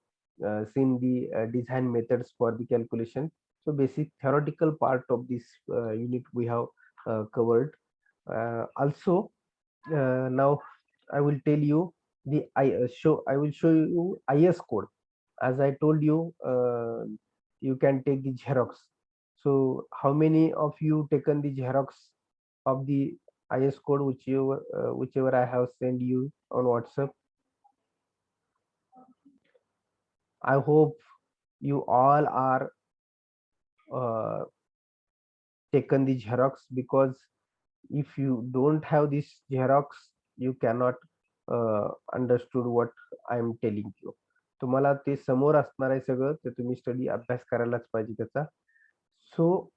seen the design methods for the calculation. So basic theoretical part of this unit we have covered. Also, now I will tell you the I will show you IS code. As I told you, you can take the Xerox. So how many of you taken the Xerox of the IS code, whichever I have sent you on WhatsApp? I hope you all are uh, taken the Xerox, because if you don't have this Xerox, you cannot understood what I am telling you. तुम्हाला ते समोर असणार आहे सगळं, ते तुम्ही study अभ्यास करायलाच पाहिजे त्याचा. सो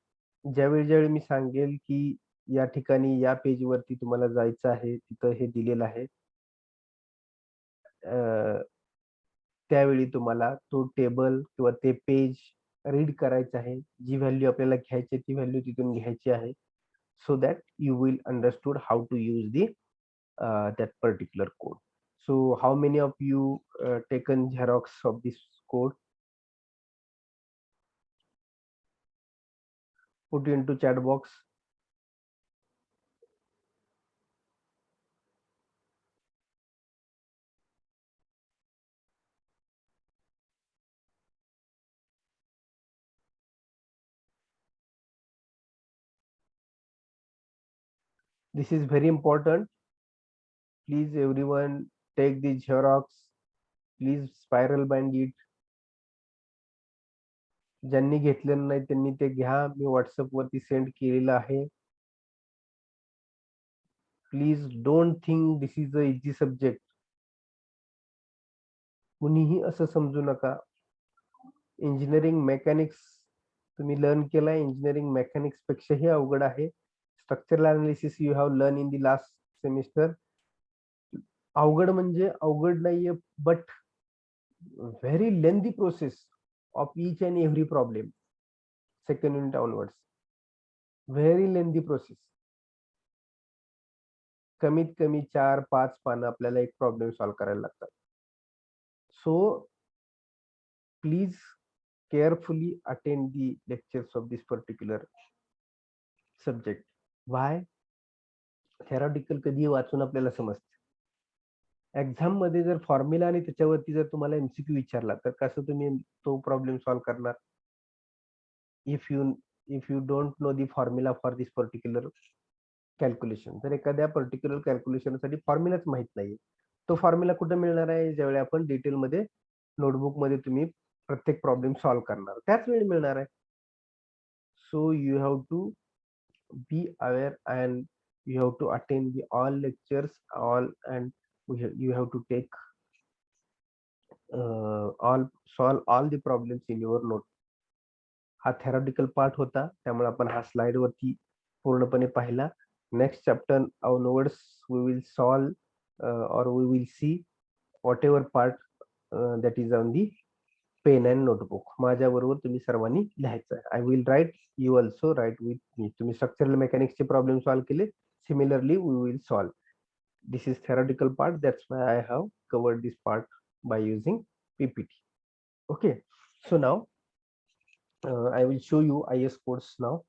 ज्यावेळी मी सांगेल की या ठिकाणी या पेज वरती तुम्हाला जायचं आहे, तिथं हे दिलेलं आहे. त्यावेळी तुम्हाला तो टेबल किंवा ते पेज रीड करायचं आहे. जी व्हॅल्यू आपल्याला घ्यायची ती व्हॅल्यू तिथून घ्यायची आहे. So that you will understood how to use the that particular code. So how many of you taken Xerox of this code? Put into chat box. This is very important. Please everyone take the Xerox. Please spiral bind it. ज्यांनी घेतलेलं नाही त्यांनी ते घ्या. मी WhatsApp वरती send केलेलं आहे. Please don't think this is a easy subject. कुणीही असं समजू नका. इंजिनिअरिंग मेकॅनिक्स तुम्ही लर्न केलाय, इंजिनिअरिंग मेकॅनिक्स पेक्षाही अवघड आहे. Structural analysis you have learn in the last semester. अवघड म्हणजे अवघड नाहीये, but very lengthy process of each and every problem. Second unit onwards very lengthy process. कमीत कमी 4-5 पानं आपल्याला एक प्रॉब्लेम सॉल्व्ह करायला लागतात. So please carefully attend the lectures of this particular subject. Why? Theoretical कधी वाचून आपल्याला समजते. एक्झाम मध्ये जर फॉर्म्युला आणि त्याच्यावरती जर तुम्हाला एमसीक्यू विचारला तर कसं तुम्ही तो प्रॉब्लेम सॉल्व्ह करणार? If you don't know the formula for this particular calculation, जर एखाद्या पर्टिक्युलर कॅल्क्युलेशनसाठी फॉर्म्युलाच माहित नाही, तो फॉर्म्युला कुठे मिळणार आहे? ज्यावेळी आपण डिटेलमध्ये नोटबुक मध्ये तुम्ही प्रत्येक प्रॉब्लेम सॉल्व्ह करणार, त्याच वेळी मिळणार आहे. So you have to be aware and you have to attend the all lectures all, and you have to take all solve all the problems in your note. हा theoretical part होता, त्यामुळे आपण हा स्लाइड वरती पूर्णपणे पाहिला. Next chapter onwards we will solve or we will see whatever part that is on the pen and notebook. माझ्याबरोबर तुम्ही सर्वांनी लिहायचं आहे. I will write, you also write with me. तुम्ही स्ट्रक्चरल मेकॅनिक्सचे प्रॉब्लेम सॉल्व्ह केले, similarly we will solve. This is theoretical part, that's why I have covered this part by using PPT. Okay, so now I will show you IS codes now.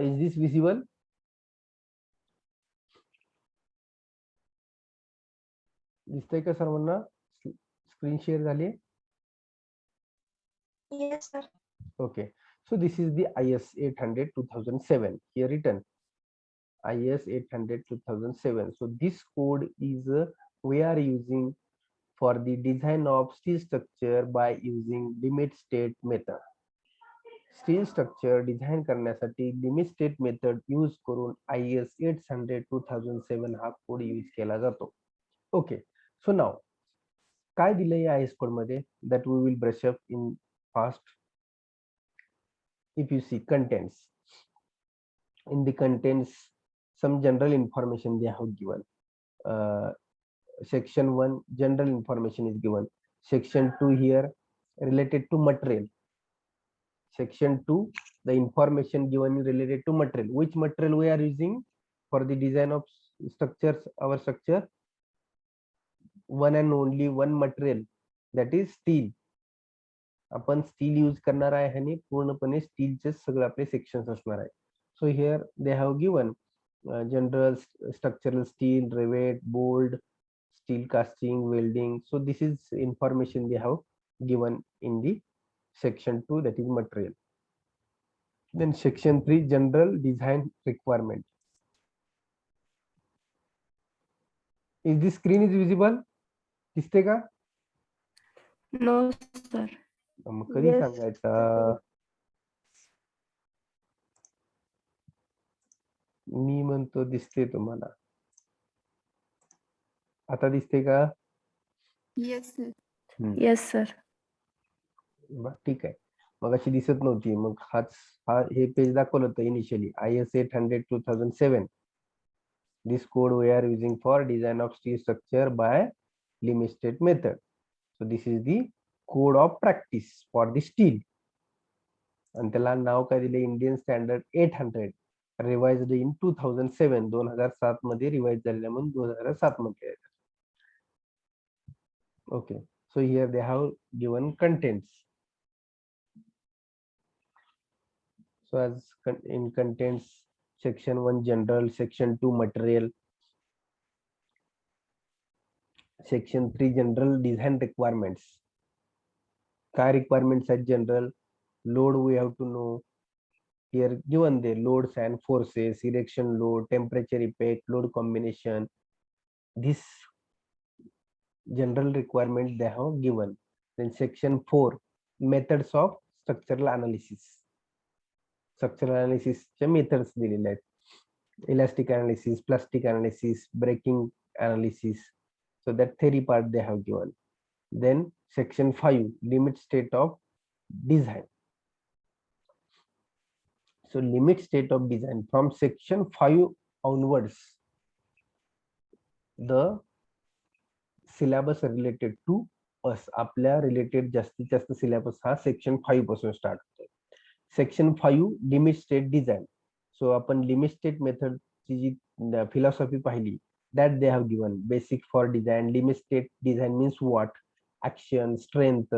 Is this visible? दिसतंय का सर्वांना? Screen share झाली? Yes, sir. Okay, so this is the IS 800 2007 here written. IS 800 2007. So this code is we are using for the design of steel structure by using limit state method. Steel structure design करण्यासाठी limit state method use करून IS 800 2007 हा code use केला जातो. Okay, so नाव काय दिलं या IS code मध्ये, that we will brush up in fast. If you see contents, in the contents some general information they have given. Section 1 general information is given. Section 2 here related to material. Section 2 the information given is related to material. Which material we are using for the design of structures, our structure? One and only one material, that is steel. आपण steel use करणार आहे आणि पूर्णपणे स्टीलचे सगळे आपले sections असणार आहे. So here they have given general structural steel, rivet, bolt, steel casting, welding. So this is information they have given in the section 2, that is material. Then section 3 general design requirement. Is this screen is visible? दिसते का? No, sir. मग कधी सांगायचं? मी म्हणतो दिसते तुम्हाला. आता दिसते का? Yes, sir. Yes, sir. ठीक आहे. मग अशी दिसत नव्हती. मग हे पेज दाखवलं होतं initially. IS 800 2007. This code we are using for design of steel structure by Limestad method. So this is the code of practice for the steel. आणि त्याला नाव काय दिले? इंडियन स्टँडर्ड 800, रिवाइज्ड इन 2007. 2007 मध्ये रिवाइज झालेल्या म्हणून 2007 मध्ये. Okay, so here they have given contents. So as in contents, section 1 general, section 2 material, section 3 general design requirements. काय requirements are general? Load we have to know. Here given the loads and forces, erection load, temperature effect, load combination. This general requirement they have given. Then section 4 methods of structural analysis. Structural analysis चे methods दिलेले आहेत. Elastic analysis, plastic analysis, breaking analysis. So that theory part they have given. Then section 5 limit state of design. So limit state of design from section 5 onwards, the syllabus related to us, आपल्या related जास्तीत जास्त syllabus हा section 5 पासून start होतो. Section 5 limit state design. So आपण limit state method ची जी philosophy पाहिली, that they have given. Basic for design. Limit state design means what? Action, strength,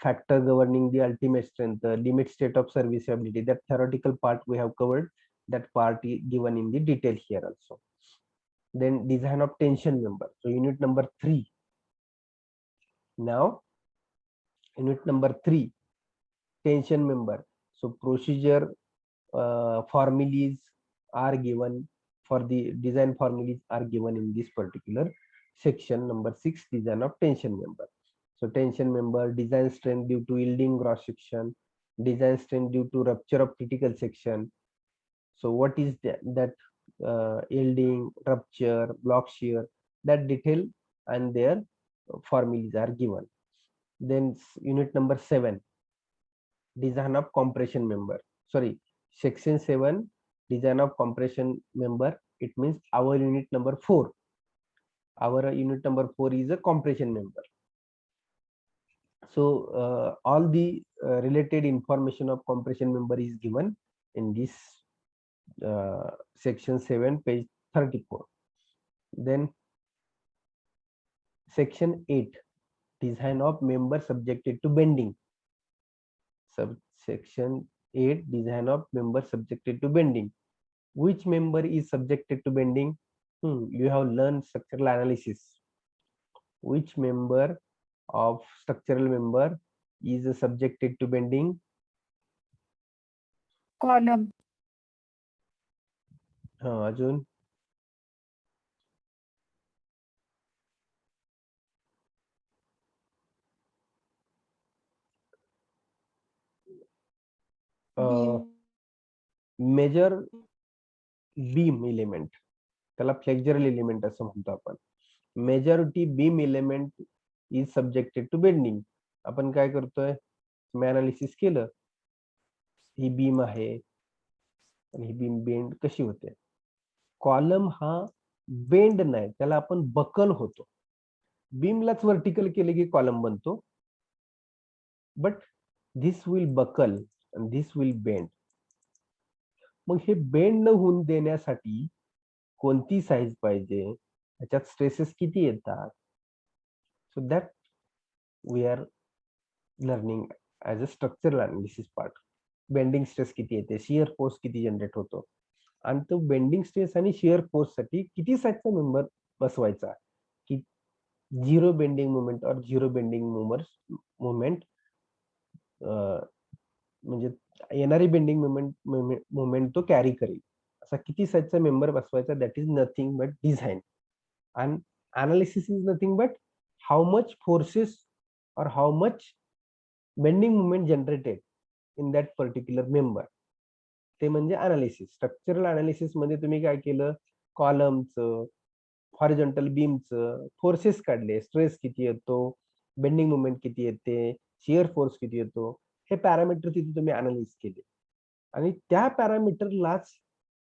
factor governing the ultimate strength, limit state of serviceability. That theoretical part we have covered. That part is given in the detail here also. Then design of tension member. So unit number 3. Now unit number 3, tension member. So procedure formulas are given for the design, formulas are given in this particular section number 6, design of tension member. So tension member, design strength due to yielding cross section, design strength due to rupture of critical section. So what is that yielding, rupture, block shear, that detail and their formulas are given. Then unit number 7, design of compression member. Sorry, section 7, design of compression member. It means our unit number 4. Our unit number 4 is a compression member. So all the related information of compression member is given in this section 7, page 34. Then section 8, design of member subjected to bending. Subsection 8, design of member subjected to bending. Which member is subjected to bending? You have learned structural analysis. Which member of structural member is subjected to bending? Column. Arjun. Major beam element, त्याला flexural element असं म्हणतो आपण. Majority beam element is subjected to bending. आपण काय करतोय, मी analysis केलं, ही beam आहे आणि ही बीम बेंड कशी होते. कॉलम हा बेंड नाही, त्याला आपण बकल होतो. बीमलाच वर्टिकल केले की कॉलम बनतो, but this will buckle and this will bend. मग हे बेंड न होऊन देण्यासाठी कोणती साईज पाहिजे, त्याच्यात स्ट्रेसेस किती येतात, so that we are learning as a structural analysis part. Bending stress किती येते, शिअर फोर्स किती जनरेट होतो, आणि तो बेंडिंग स्ट्रेस आणि शिअर फोर्स साठी किती साईजचा मेंबर बसवायचा, की झिरो बेंडिंग मुवमेंट और झिरो बेंडिंग मुवमेंट म्हणजे येणारी बेंडिंग मुवमेंट तो कॅरी करेल, असा किती साईजचा मेंबर बसवायचा. That is nothing but design. And analysis is nothing but how much forces or how much bending movement generated in that particular member. ते म्हणजे अनालिसिस. स्ट्रक्चरल अनालिसिस मध्ये तुम्ही काय केलं, कॉलमचं, हॉरिझॉन्टल बीमचं फोर्सेस काढले, स्ट्रेस किती येतो, बेंडिंग मुवमेंट किती येते, शिअर फोर्स किती येतो, हे पॅरामीटर तिथे तुम्ही अनालिज केले. आणि त्या पॅरामीटरलाच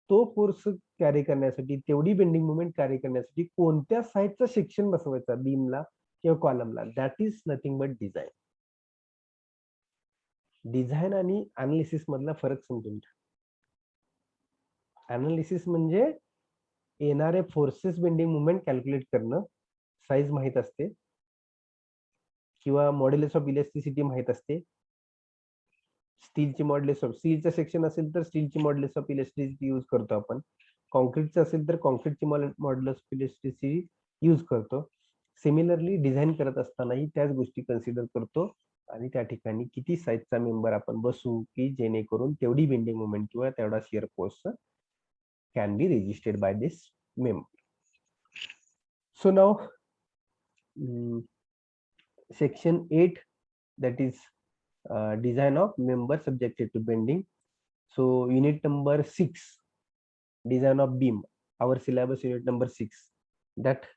तो फोर्स कॅरी करण्यासाठी, तेवढी बेंडिंग मुवमेंट कॅरी करण्यासाठी कोणत्या साईजचा सेक्शन बसवायचा बीमला किंवा कॉलमला, that is nothing but design. Design आणि अनालिसिस मधला फरक समजून घ्या. अनालिसिस म्हणजे येणारे फोर्सेस बेंडिंग मुवमेंट कॅल्क्युलेट करणं, साईज माहित असते किंवा मॉड्युलस ऑफ इलेस्टिसिटी माहित असते. स्टीलची मॉड्युलस ऑफ, स्टीलचं सेक्शन असेल तर स्टीलची मॉड्युलस ऑफ इलेस्टिसिटी यूज करतो आपण. कॉन्क्रीटचं असेल तर कॉन्क्रीटची मॉड्युलस ऑफ इलेस्टिसिटी यूज करतो. सिमिलरली डिझाईन करत असतानाही त्याच गोष्टी कन्सिडर करतो आणि त्या ठिकाणी किती साईजचा मेंबर आपण बसू की जेणेकरून तेवढी बेंडिंग मुवमेंट किंवा तेवढा shear force can be resisted by this member. So now section 8, that is design of member subjected to bending. So unit number 6, design of beam, our syllabus unit number 6, that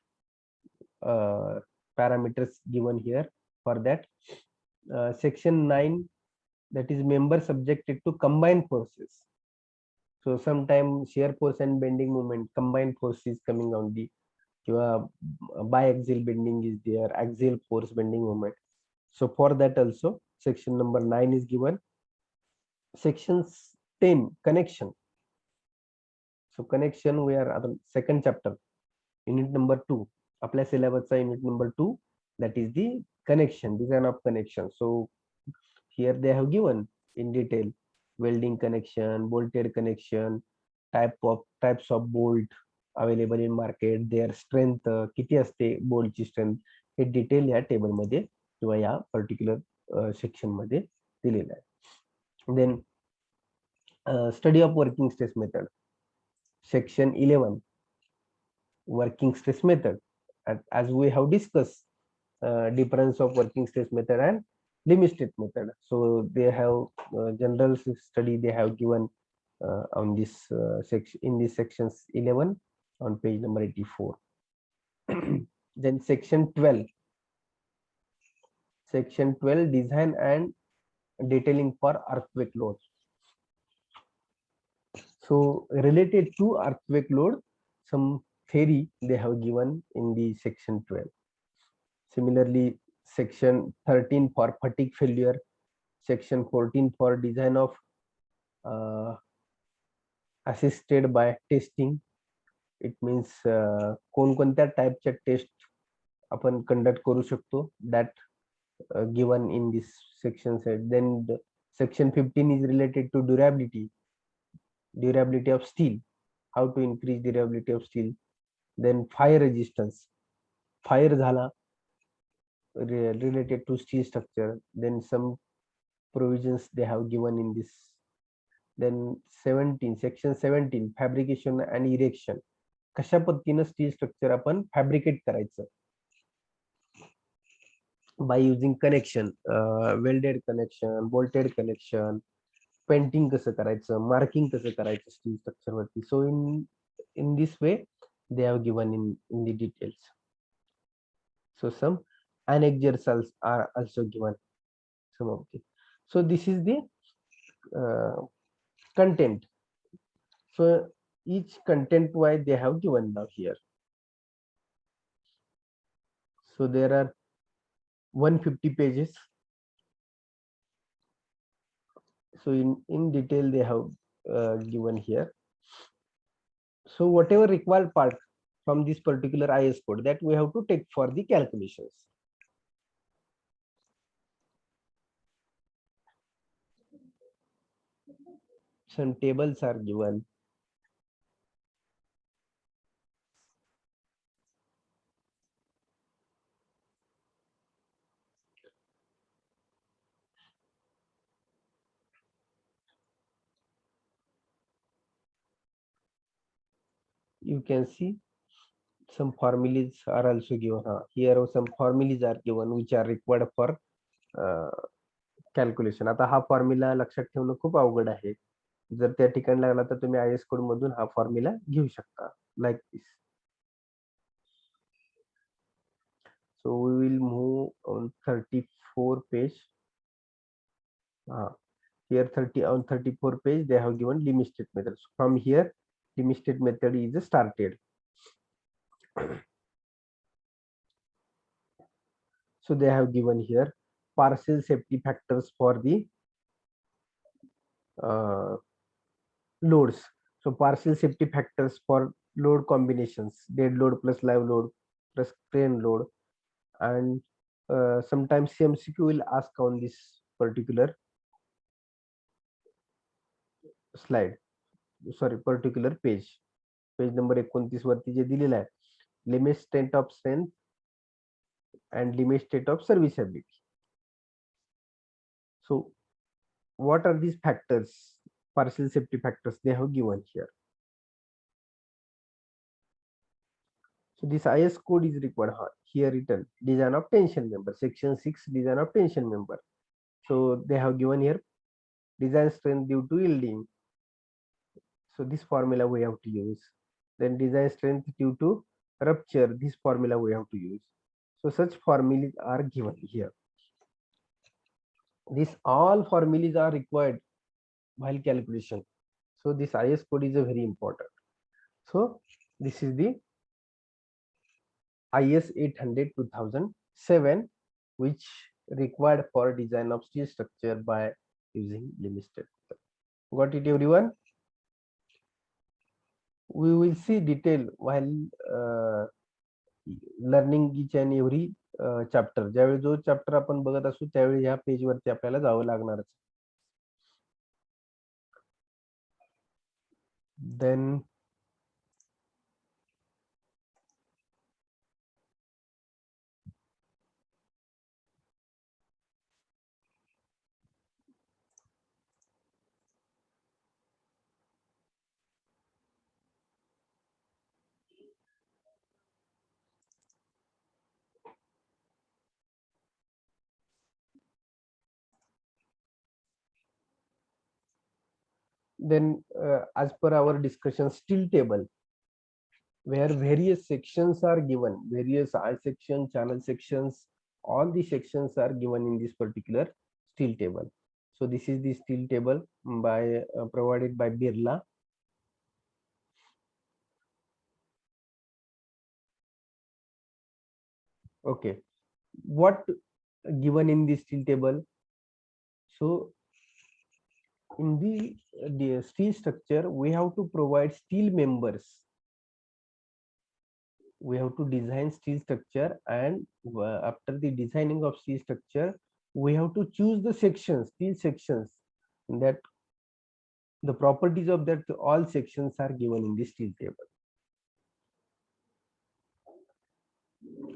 parameters given here for that. Section 9, that is member subjected to combined forces. So sometimes shear force and bending moment, combined force is coming on the biaxial bending is there, axial force bending moment. So for that also section number 9 is given. Section 10, connection. So connection, we are at second chapter, unit number 2. Apply syllabus unit number 2, that is the connection, design of connection. So here they have given in detail welding connection, bolted connection, types of bolt available in market, their strength किती असते बोल्टची strength, हे detail या table मध्ये किंवा या particular section मध्ये दिलेलं आहे. Then study of working stress method, section 11, working stress method. As we have discussed difference of working stress method and limit state method, so they have general study they have given on this section, in this sections 11 on page number 84. Then section 12, design and detailing for earthquake load. So related to earthquake load, some theory they have given in the section 12. Similarly, section 13 for fatigue failure, section 14 for design of assisted by testing. It means कोणकोणत्या टाइपच्या test आपण conduct करू शकतो, that given in this section. Then section 15 is related to durability of steel, how to increase durability of steel. Then fire resistance, fire झाला related to steel structure, then some provisions they have given in this. Then section 17, fabrication and erection, कशा पद्धतीने steel structure आपण fabricate करायचं, by using connection, welded connection, bolted connection, painting कसं करायचं, marking कसं करायचं steel structure वरती. So in this way they have given in the details. So some annexures are also given, some of the. So this is the content. So each content wise they have given now here. So there are 150 pages. So in detail they have given here. So whatever required part from this particular IS code, that we have to take for the calculations. Some tables are given. You can see some formulas are also given. Here some formulas are given which are required for calculation. आता हा formula लक्षात ठेवणं खूप अवघड आहे. जर त्या ठिकाणी लागला तर तुम्ही IS कोड मधून हा फॉर्म्युला घेऊ शकता, like this. So we will move on 34 page. Here 34 page they have given limit state methods. From here limit state method is started. So they have given here partial safety factors for the loads. So partial safety factors for load combinations, dead load plus live load plus crane load, and sometimes CMCQ will ask on this particular slide, sorry, particular page number 29 वरती जे दिलेलं आहे, limit state of strength and limit state of serviceability. So what are these factors, partial safety factors they have given here. So this IS code is required here written, design of tension member, section 6, design of tension member. So they have given here design strength due to yielding. So this formula we have to use. Then design strength due to rupture, this formula we have to use. So such formulas are given here. These all formulas are required while calculation. So this IS code is a very important. So this is the IS 800 2007, which required for design of steel structure by using limit state. Got it, everyone? We will see detail while learning each and every chapter. ज्यावेळी जो chapter आपण बघत असू त्यावेळी ह्या page वरती आपल्याला जावं लागणारच. Then as per our discussion, steel table where various sections are given, various I section, channel sections, all the sections are given in this particular steel table. So this is the steel table by provided by Birla. Okay, what given in this steel table? So in the steel structure we have to provide steel members. We have to design steel structure, and after the designing of steel structure we have to choose the sections, steel sections, that the properties of that all sections are given in the steel table.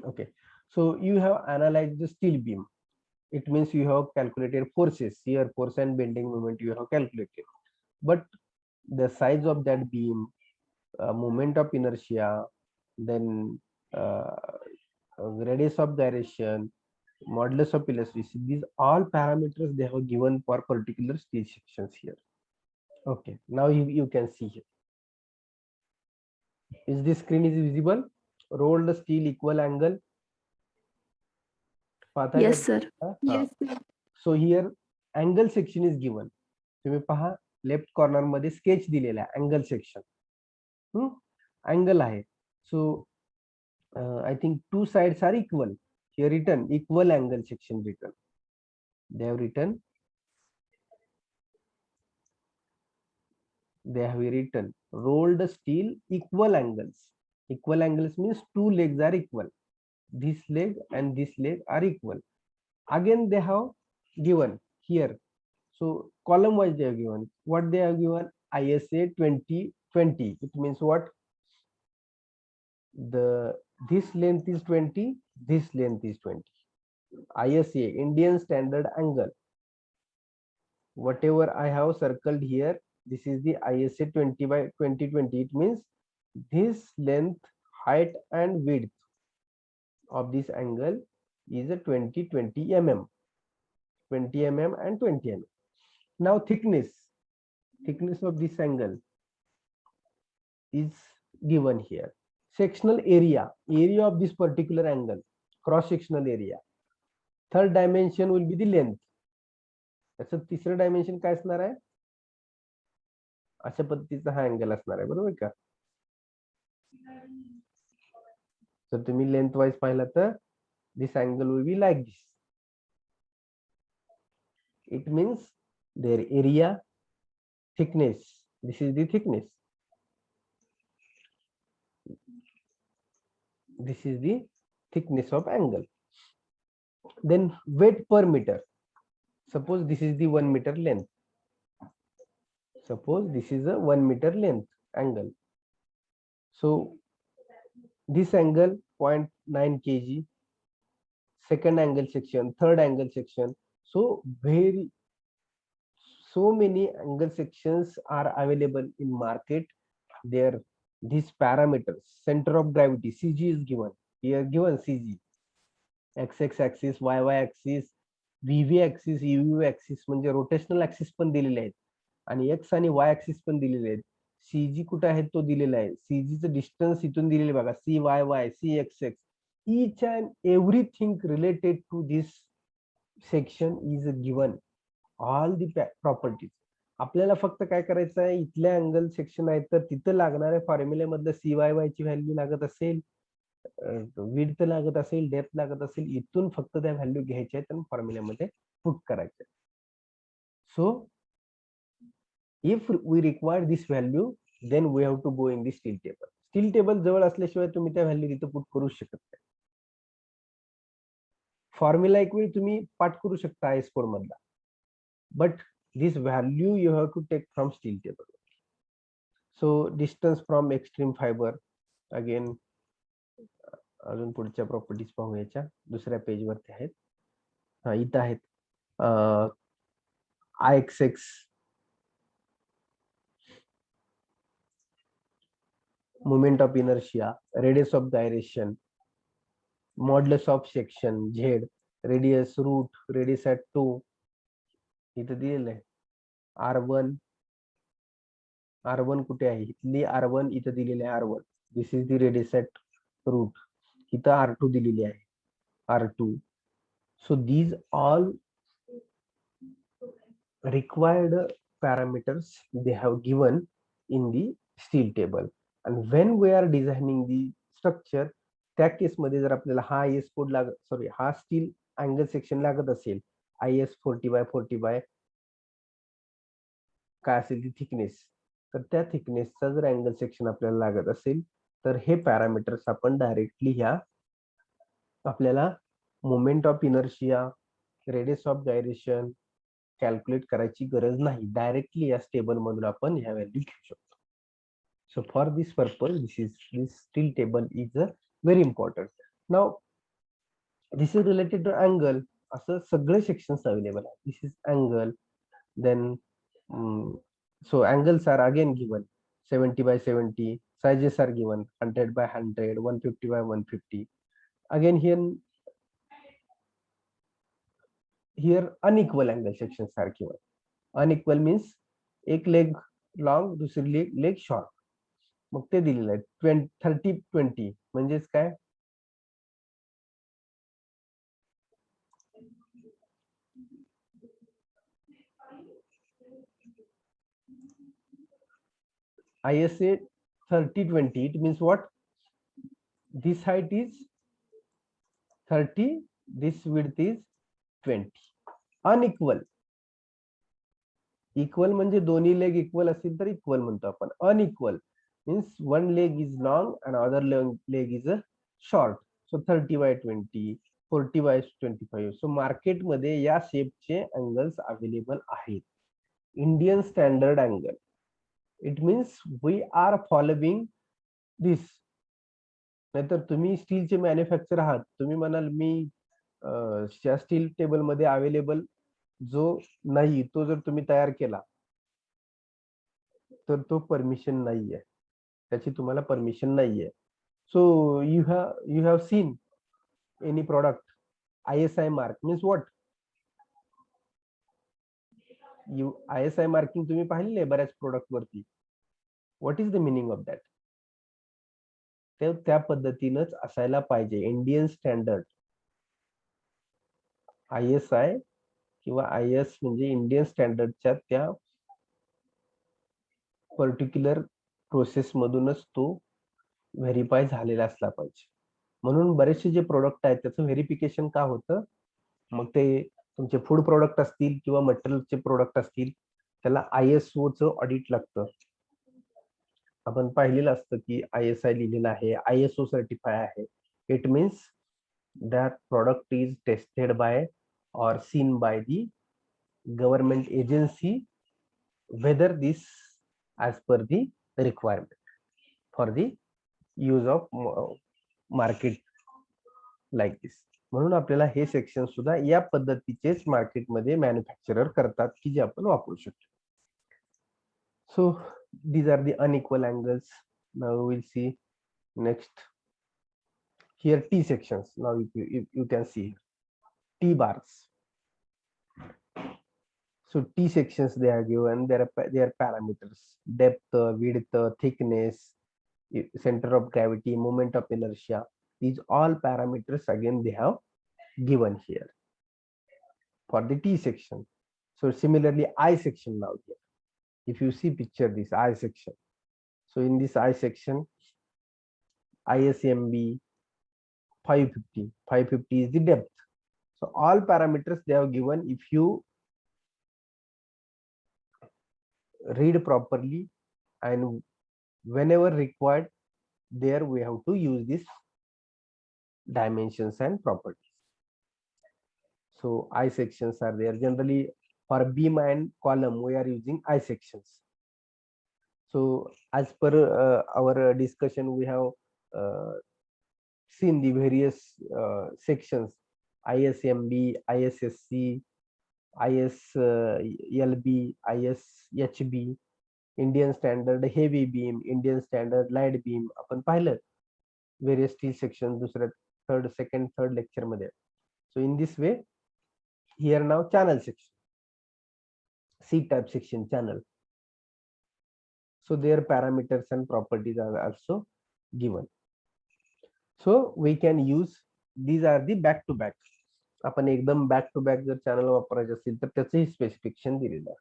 Okay, so you have analyzed the steel beam. It means you have calculated forces, shear force and bending moment you have calculated, but the size of that beam, moment of inertia, then radius of gyration, modulus of elasticity, these all parameters they have given for particular steel sections here. Okay, now you can see here. Is this screen is visible? Rolled steel equal angle. पाहताय Yes, sir. Yes, sir. So here angle section is given. तुम्ही पहा left corner मध्ये sketch दिलेला आहे angle section. Angle आहे. सो I think two sides are equal. Here written equal angle section written. They have written rolled steel equal angles. Equal angles means two legs are equal. This leg and this leg are equal. Again they have given here. So column wise they have given. What they have given? ISA 2020. It means what? This length is 20, this length is 20. ISA, Indian Standard Angle. Whatever I have circled here, this is the ISA 20 by 2020. It means this length, height and width of this angle is a 20 mm, 20 mm and 20 mm. Now thickness of this angle is given here. Sectional area of this particular angle, cross sectional area. Third dimension will be the length. त्याचं तिसरं dimension काय असणार आहे? अशा पद्धतीचा हा angle असणार आहे, बरोबर का? जर तुम्ही लेंथ वाईज पाहिलं तर this angle will be like this. It means there area, thickness, this is the thickness, this is the thickness of angle. Then weight per meter. Suppose this is the 1 meter length. Suppose this is a 1 meter length angle. So this angle 0.9 kg, second angle section, third angle section. So many angle sections are available in market. There these parameters, center of gravity, CG is given. Here given CG, x axis, y axis, VV axis, UV axis म्हणजे rotational axis पण दिलेले आहेत आणि x आणि y axis पण दिलेले आहेत. CG कुठे आहे तो दिलेला आहे. CG चं डिस्टन्स इथून दिलेले बघा, CYY, CXX. Each and everything related to this section is given. All the properties. आपल्याला फक्त काय करायचं आहे, इथल्या अँगल सेक्शन आहे तर तिथं लागणाऱ्या फॉर्म्युल्यामधलं CYY ची व्हॅल्यू लागत असेल, विड्थ लागत असेल, डेप्थ लागत असेल, इथून फक्त त्या व्हॅल्यू घ्यायच्या आहेत आणि फॉर्म्युल्यामध्ये पुट करायचे. So if we require this value then we have to go in the steel table. Steel table जवळ असल्याशिवाय तुम्ही त्या व्हॅल्यू तिथे पुट करू शकत नाही. फॉर्म्युला एक वेळ तुम्ही पाठ करू शकता IS कोड मधला, but this value you have to take from steel table. So distance from extreme fiber, again अजून पुढच्या प्रॉपर्टीज पाहू, याच्या दुसऱ्या पेज वरती आहेत. हा इथं आहेत IXX, moment of inertia, radius of gyration, modulus of section Z, radius, root, radius at 2 इथं दिलेलं आहे. R1 कुठे आहे? इथली R1 इथं दिलेले आहे R1. This is the radius at root. इथं R2 दिलेली आहे, R2. So these all required parameters they have given in the steel table. And when we are designing the structure, त्या केस मध्ये जर आपल्याला हा IS कोड लागत, sorry हा स्टील अँगल सेक्शन लागत असेल, IS 40 by काय असेल ती थिकनेस, तर त्या थिकनेसचा जर अँगल सेक्शन आपल्याला लागत असेल तर हे पॅरामीटर्स आपण डायरेक्टली ह्या आपल्याला moment of inertia, radius of gyration calculate करायची गरज नाही. डायरेक्टली या टेबल मधून आपण ह्या व्हॅल्यू घेऊ शकतो. So for this purpose this steel table is very important. Now this is related to angle. असं सगळे सेक्शन्स अवेलेबल आहेत. This is angle. Then so angles are again given 70 by 70, sizes are given 100 by 100, 150 by 150. Again here unequal angle sections are given. Unequal means एक leg long, दुसरी leg short. मग ते दिलेलं आहे 30-20 म्हणजेच काय, ISA 3020, it means what? This height is 30, this width is 20. Unequal. Equal म्हणजे दोन्ही leg equal असतील तर इक्वल म्हणतो आपण. Unequal means one leg is long and other leg is short. So 30/20, 40/25. So मार्केटमध्ये या शेपचे अँगल्स अवेलेबल आहेत. Indian standard angle. It means we are following this. नाहीतर तुम्ही स्टीलचे मॅन्युफॅक्चर आहात, तुम्ही म्हणाल मी स्टील टेबल मध्ये अवेलेबल जो नाही तो जर तुम्ही तयार केला तर तो परमिशन नाहीये, त्याची तुम्हाला परमिशन नाहीये. सो you have seen any product ISI mark means what? ISI marking तुम्ही पाहिलेले आहे बऱ्याच प्रोडक्ट वरती. What is the meaning of that? त्या पद्धतीनंच असायला पाहिजे. इंडियन स्टँडर्ड ISI किंवा IS म्हणजे इंडियन स्टँडर्डच्या त्या पर्टिक्युलर प्रोसेस मधूनच तो व्हेरीफाय झालेला असला पाहिजे. म्हणून बरेचसे जे प्रोडक्ट आहेत त्याचं व्हेरिफिकेशन का होतं? मग ते तुमचे फूड प्रोडक्ट असतील किंवा मटेरियलचे प्रोडक्ट असतील, त्याला ISOचं ऑडिट लागतं. आपण पाहिलेलं असतं की ISI लिहिलेलं आहे, ISO सर्टिफाय आहे. It means that product is tested by or seen by the government agency whether this as per the requirement for the use of market like this. म्हणून आपल्याला हे सेक्शन सुद्धा या पद्धतीचेच मार्केटमध्ये मॅन्युफॅक्चरर करतात की जे आपण वापरू शकतो. सो these are the unequal angles. Now we will see next here T sections. Now you can see T bars. So T sections they are given. There are parameters: depth, width, thickness, center of gravity, moment of inertia. These all parameters again they have given here for the T section. So similarly I section now here. If you see picture this I section. So in this I section, ISMB 550. 550 is the depth. So all parameters they have given. If you read properly and whenever required, there we have to use this dimensions and properties. So I sections are there. Generally for beam and column we are using I sections. So as per our discussion, we have seen the various sections: ISMB, ISSC, ISLB, ISHB, Indian standard heavy beam, Indian standard light beam. आपण पाहिलं various steel sections दुसऱ्या third lecture मध्ये. So in this way, here now channel section, C-type section channel. So their parameters and properties are also given. So we can use, these are the back to back. आपण एकदम back to back जर channel वापरायचे असेल तर त्याचंही specification दिलेलं आहे.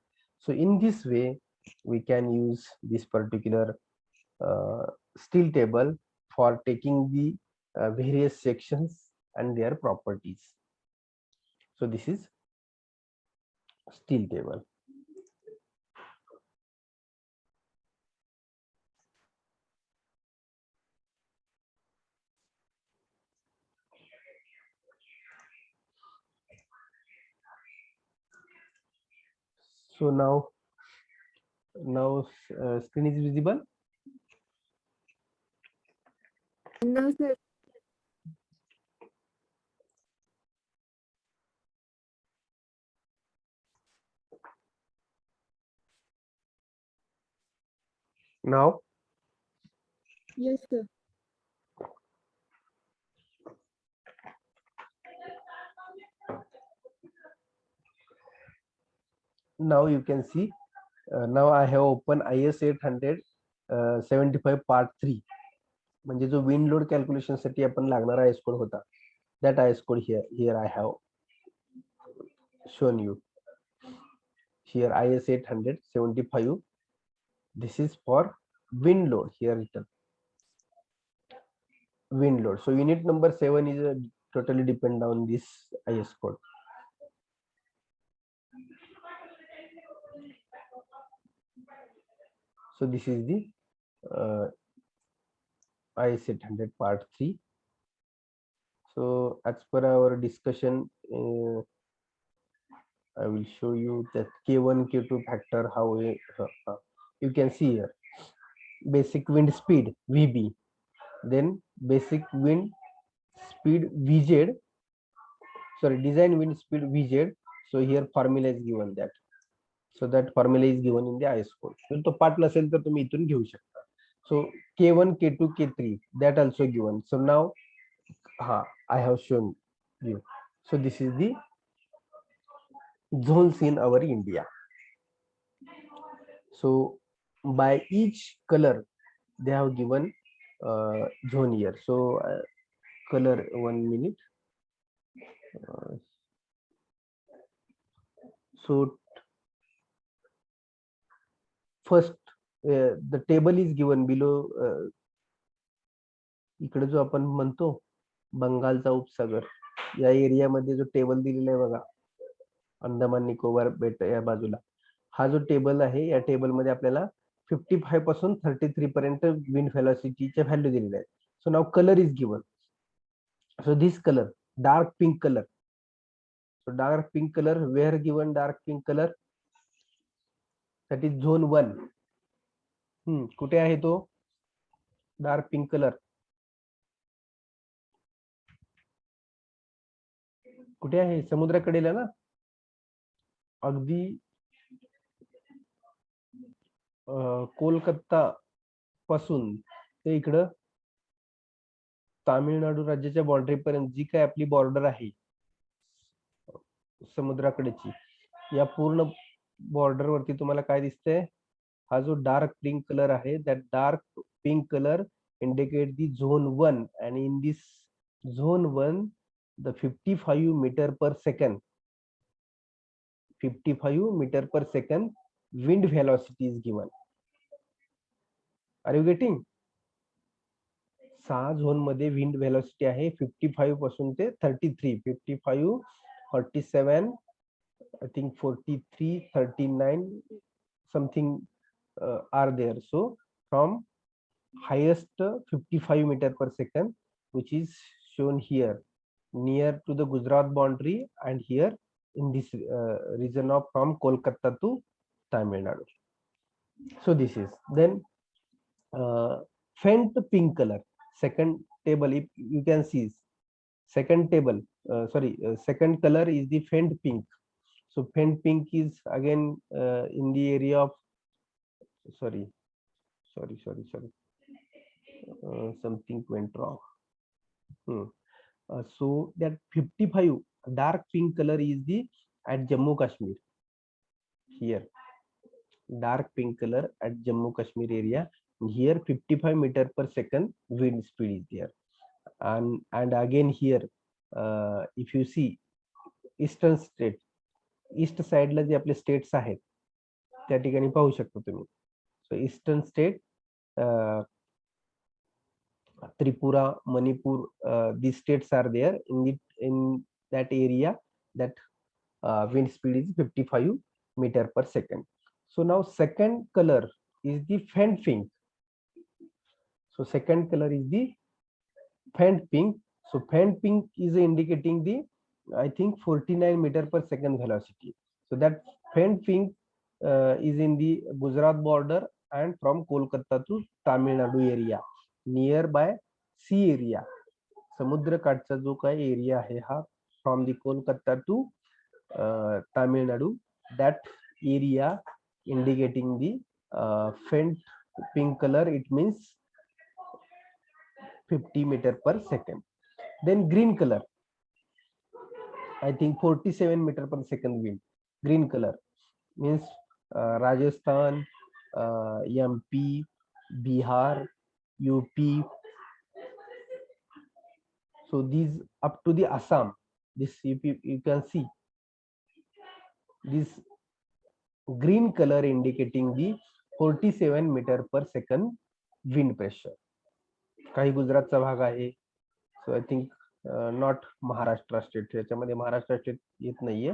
So in this way we can use this particular steel table for taking the various sections and their properties. So this is steel table. So now screen is visible. No, sir. Now Yes, sir. now you can see now I have opened IS 875 part 3. म्हणजे जो wind load calculation साठी आपण लागणारा IS code होता, that IS code here I have shown you. Here IS 875. This is for wind load here written. Wind load. So unit number 7 is totally depend on this IS code. So this is the IS 800 part 3. So as per our discussion, I will show you that K1, K2 factor, how you can see here. Basic wind speed VB, then basic wind speed VZ, sorry, design wind speed VZ. So here formula is given that. So that formula is given in the IS code. तो पाठ नसेल तर तुम्ही इथून घेऊ शकता. So K1, K2, K3 that also given. So now I have shown you. So this is the zones in our India. So by each color they have given zone here. So color 1 minute. So first the table is given below. इकडे जो आपण म्हणतो बंगालचा उपसागर या एरियामध्ये जो table दिलेला आहे बघा, अंदमान निकोबार बेट या बाजूला, हा जो टेबल आहे या टेबल मध्ये आपल्याला 55 पासून 33 पर्यंत विंड व्हेलॉसिटीच्या व्हॅल्यू दिलेल्या आहेत. So now colour is given. So this colour dark pink colour. So dark pink colour, where given dark pink colour, that is zone 1. कुठे आहे तो डार्क पिंक कलर? कुठे आहे? समुद्राकडेला ना, अगदी कोलकाता पासून ते इकडं तामिळनाडू राज्याच्या बॉर्डरी पर्यंत जी काय आपली बॉर्डर आहे समुद्राकडेची, या पूर्ण बॉर्डर वरती तुम्हाला काय दिसतंय? हा जो डार्क पिंक कलर आहे, that dark pink colour indicate the zone 1, and in this zone 1 the 55 meter per second, 55 meter per second wind velocity is given. Are you getting? 6 zone मध्ये विंड व्हेलॉसिटी आहे 55 पासून ते 33, 55, 47, I think 43, 39 something are there. So from highest 55 meter per second, which is shown here near to the Gujarat boundary, and here in this region of from Kolkata to Tamil Nadu. So this is then faint pink color. Second table, if you can see, second table, second color is the faint pink. So faint pink is again in the area of sorry, something went wrong. So that 55 dark pink color is the at Jammu Kashmir. Here dark pink color at Jammu Kashmir area. Here 55 meter per second wind speed is there. And again here if you see eastern state, east side ला जे आपले states आहेत त्या ठिकाणी पाहू शकता तुम्ही. So eastern state, Tripura, Manipur, these states are there in that area. That wind speed is 55 meter per second. So now second color is the faint pink. So second color is the faint pink. So faint pink is indicating the, I think, 49 meter per second velocity. So that faint pink is in the Gujarat border and from Kolkata to Tamil Nadu area, nearby sea area. समुद्र काठचा जो काही area आहे हा from the Kolkata to Tamil Nadu, that area indicating the faint pink color, it means 50 meter per second. Then green color, I think 47 meter per second wind. Green color means Rajasthan, MP, Bihar, UP. So these up to the Assam, this you can see this green color indicating the 47 meter per second wind pressure. काही गुजरातचा भाग आहे. So I think not Maharashtra state. याच्यामध्ये Maharashtra state येत नाहीये.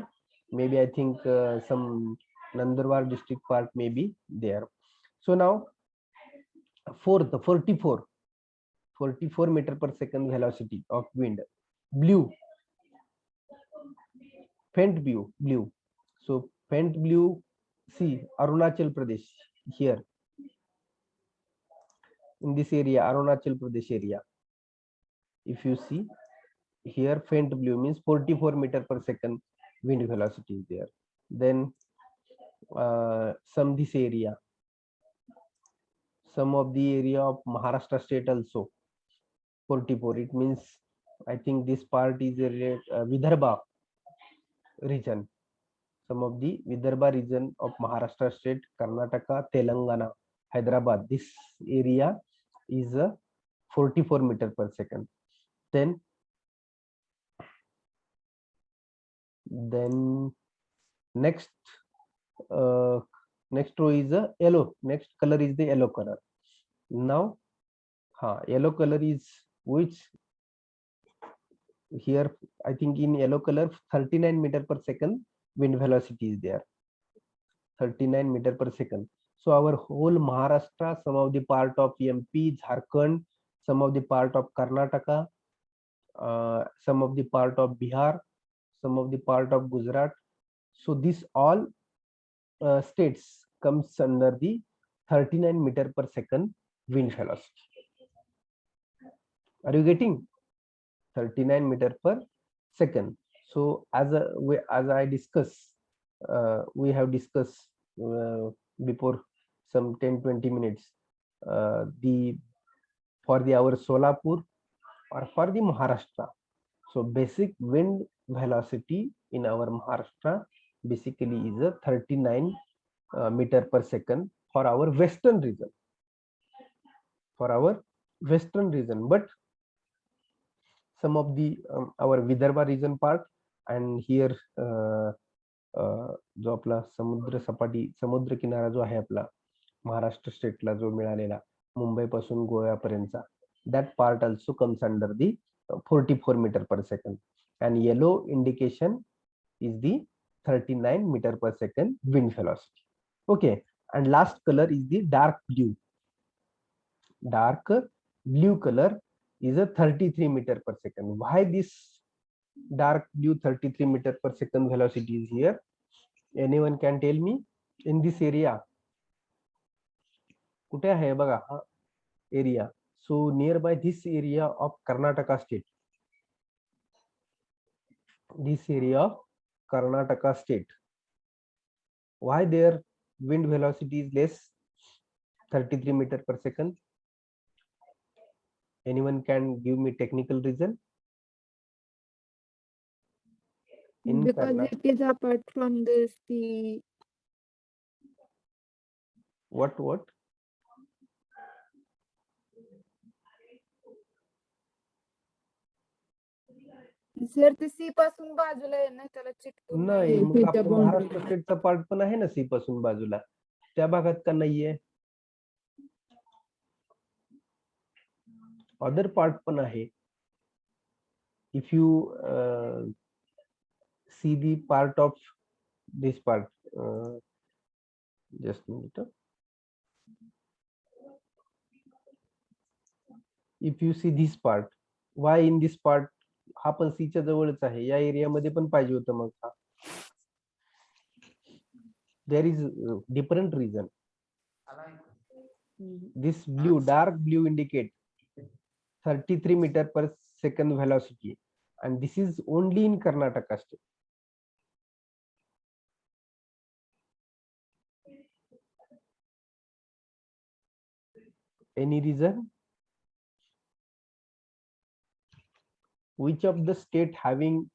Maybe I think some Nandurbar district part maybe there. So now fourth 44 meter per second velocity of wind. Blue, faint blue. So faint blue, see Arunachal Pradesh here. In this area, Arunachal Pradesh area. If you see here, faint blue means 44 meter per second wind velocity is there. Then some this area, some of the area of Maharashtra state also 44. It means I think this part is a Vidarbha region. Some of the Vidarbha region of Maharashtra state, Karnataka, Telangana, Hyderabad. This area is 44 meter per second. Then next next row is a yellow. Next color is the yellow color. Now yellow color is which here I think in yellow color 39 meter per second wind velocity is there. 39 meter per second. So our whole Maharashtra, some of the part of MP, Jharkhand, some of the part of Karnataka, some of the part of Bihar, some of the part of Gujarat. So this all states comes under the 39 meter per second wind velocity. Are you getting? 39 meter per second. So as I discuss, we have discussed before some 10-20 minutes for our Solapur or for the Maharashtra. So basic wind velocity in our Maharashtra basically is a 39 meter per second for our western region. But some of the our Vidarbha region part and here जो आपला समुद्र किनारा जो आहे आपला महाराष्ट्र स्टेटला जो मिळालेला मुंबई पासून गोव्यापर्यंतचा, that part also comes under the 44 meter per second, and yellow indication is the 39 meter per second wind velocity. Okay, and last color is the dark blue. Dark blue color is a 33 meter per second. Why this dark blue 33 meter per second velocity is here? Anyone can tell me? In this area कुठे आहे बघा हा area. So nearby this area of Karnataka state. This area of Karnataka state. Why their wind velocity is less? 33 meter per second. Anyone can give me technical reason? Because it is apart from the sea. What? Sir ते सी पासून बाजूला आहे ना, त्याला चिटकून नाही, नाहीये मग त्याच्या आपलं महाराष्ट्र boundary. स्टेटचा पार्ट पण आहे ना सी पासून बाजूला, त्या भागात का नाहीये? अदर पार्ट पण आहे. If you see the part of this part, just a minute. If you see this part, why in this part? हा पण सीच्या जवळच आहे, या एरियामध्ये पण पाहिजे होतं मग हा. There is different reason. This blue, dark blue indicate 33 meter per second velocity, and this is only in Karnataka state. Any reason? Which of the state having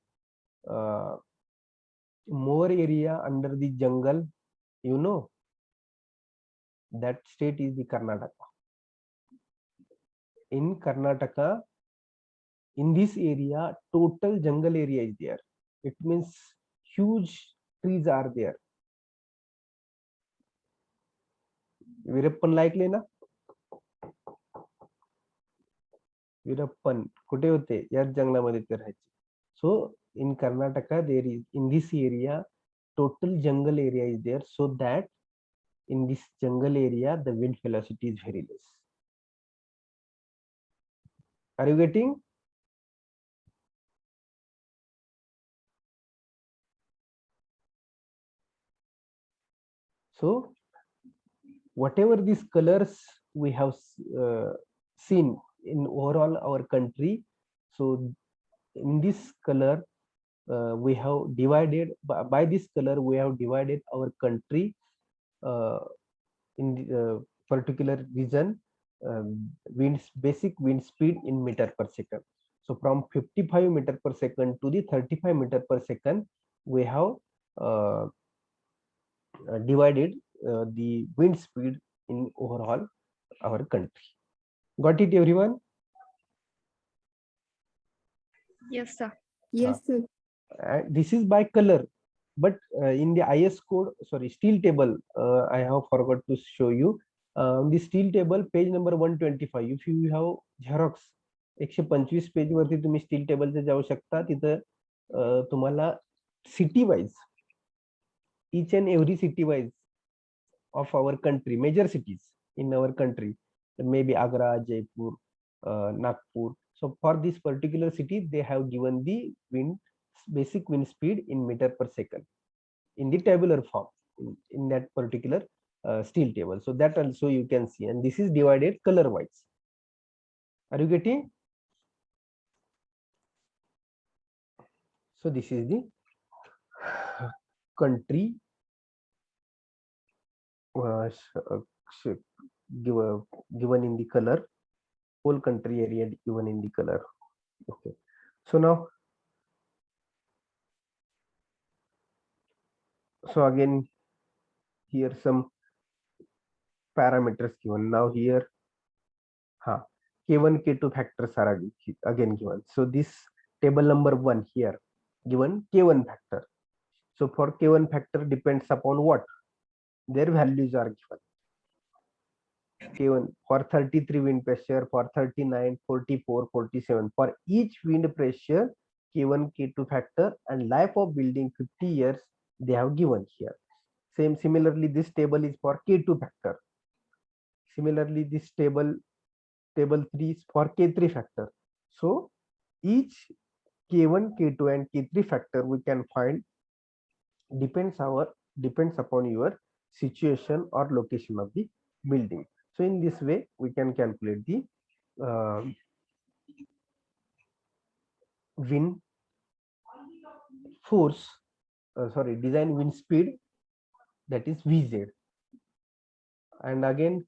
more area under the jungle? You know, that state is the Karnataka. In Karnataka, in this area, total jungle area is there. It means huge trees are there. Virappan likely na? Veerappan कुठे होते? याच जंगलामध्ये ते राहायचे. So in Karnataka there is in this area total jungle area is there, so that in this jungle area the wind velocity is very less. Are you getting? So whatever these colors we have seen in overall our country, so in this color we have divided by this color we have divided our country in the particular region, basic wind speed in meter per second. So from 55 meter per second to the 35 meter per second, we have divided the wind speed in overall our country. Got it, everyone? Yes, sir. Yes, sir. This is by color, but in the IS code, sorry, steel table, I have forgot to show you. The steel table, page number 125. If you have Xerox 125 page वरती तुम्ही steel टेबलचे जाऊ शकता. तिथं तुम्हाला city wise, each and every city wise of our country, major cities in our country, maybe Agra, Jaipur, Nagpur. So for this particular city, they have given the basic wind speed in meter per second in the tabular form in that particular steel table. So that also you can see, and this is divided color wise. Are you getting? So this is the country given in the color, whole country area given in the color. Okay, so now, so again here some parameters given. Now here K1 K2 factors are again given. So this table number 1 here given K1 factor. So for K1 factor depends upon what their values are given. K1 for 33 wind pressure, for 39, 44, 47. For each wind pressure, K1, K2 factor and life of building 50 years they have given here. Similarly, this table is for K2 factor. Similarly, this table 3 is for K3 factor. So each K1, K2 and K3 factor we can find depends upon your situation or location of the building. So in this way, we can calculate the wind force, design wind speed, that is Vz. And again,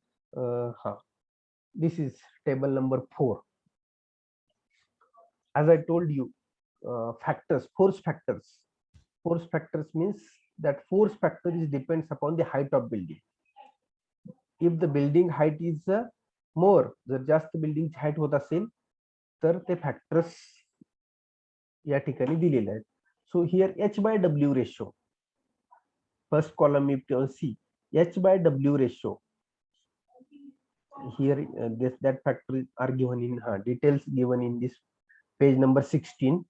this is table number 4. As I told you, factors, force factors. Force factors means that force factor is depends upon the height of building. If the building height is more, जर जास्त building height होत असेल तर ते factors या ठिकाणी दिलेले आहेत. So here H/W ratio, first column you can see H/W ratio. Here that factor are given in details given in this page number 16.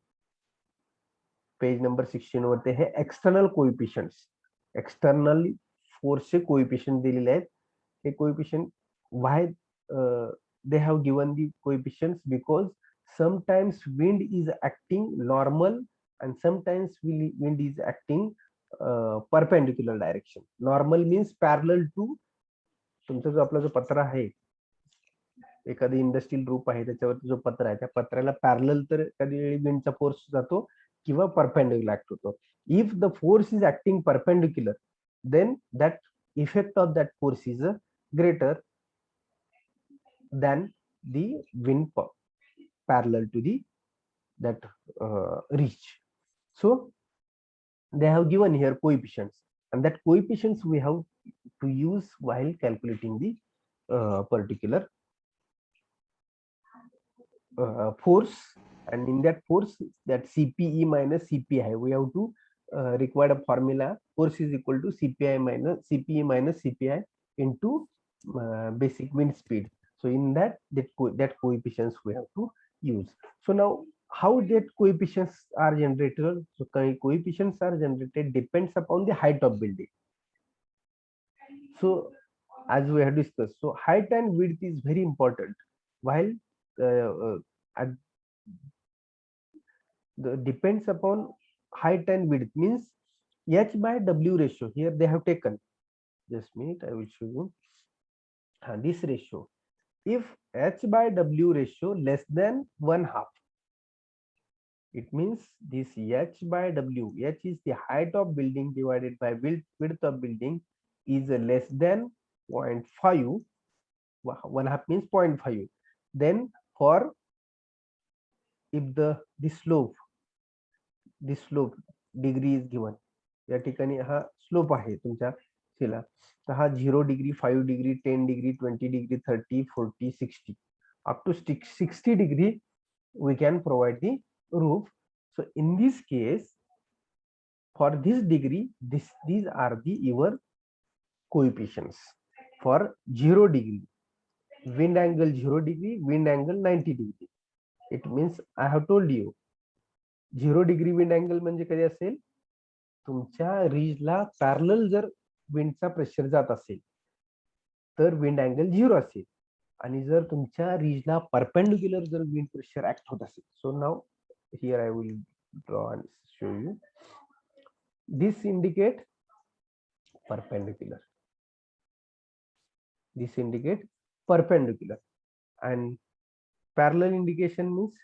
Page number 16 वरती हे external coefficients, external force चे coefficient दिलेले आहेत. हे coefficient, why they have given the coefficients? Because sometimes wind is acting normal and sometimes wind is acting perpendicular direction. Normal means parallel to तुमचा जो आपला जो पत्रा आहे, एखादी इंडस्ट्रियल रूप आहे त्याच्यावरती जो पत्रा आहे त्या पत्र्याला पॅरलल तर कधी विंडचा फोर्स जातो किंवा परपेंडिक्युलर ऍक्ट होतो. If the force is acting perpendicular, then that effect of that force is greater than the wind parallel to the that reach. So they have given here coefficients, and that coefficients we have to use while calculating the particular force. And in that force, that CPE minus CPI, we have to require a formula. Force is equal to CPI minus CPE minus CPI into basic wind speed. So in that coefficients we have to use. So now how that coefficients are generated? So coefficients are generated depends upon the height of building. So as we have discussed, so height and width is very important. While at the depends upon height and width means h by w ratio. Here they have taken, just minute I will show you this ratio. If h by w ratio less than 1/2, it means this h by w, h is the height of building divided by width of building, is less than 0.5. 1/2 means 0.5. Then for if the slope degree is given, या ठिकाणी हा slope आहे तुमच्या शिला, तर हा 0 degree 5 degree 10 degree 20 degree 30 40 60 up to 60 degree we can provide the roof. So in this case, for this degree, these are the your coefficients. For 0 degree, wind angle 0 degree, wind angle 90 degree. It means I have told you 0 degree wind angle म्हणजे कधी असेल, तुमच्या रीजला parallel जर विंडचा pressure जात असेल तर wind angle 0 असेल, आणि जर तुमच्या रीजला परपेंडिक्युलर जर विंड प्रेशर ऍक्ट होत असेल. So now here I will draw and show you. This indicate perpendicular, this indicate perpendicular, and parallel indication means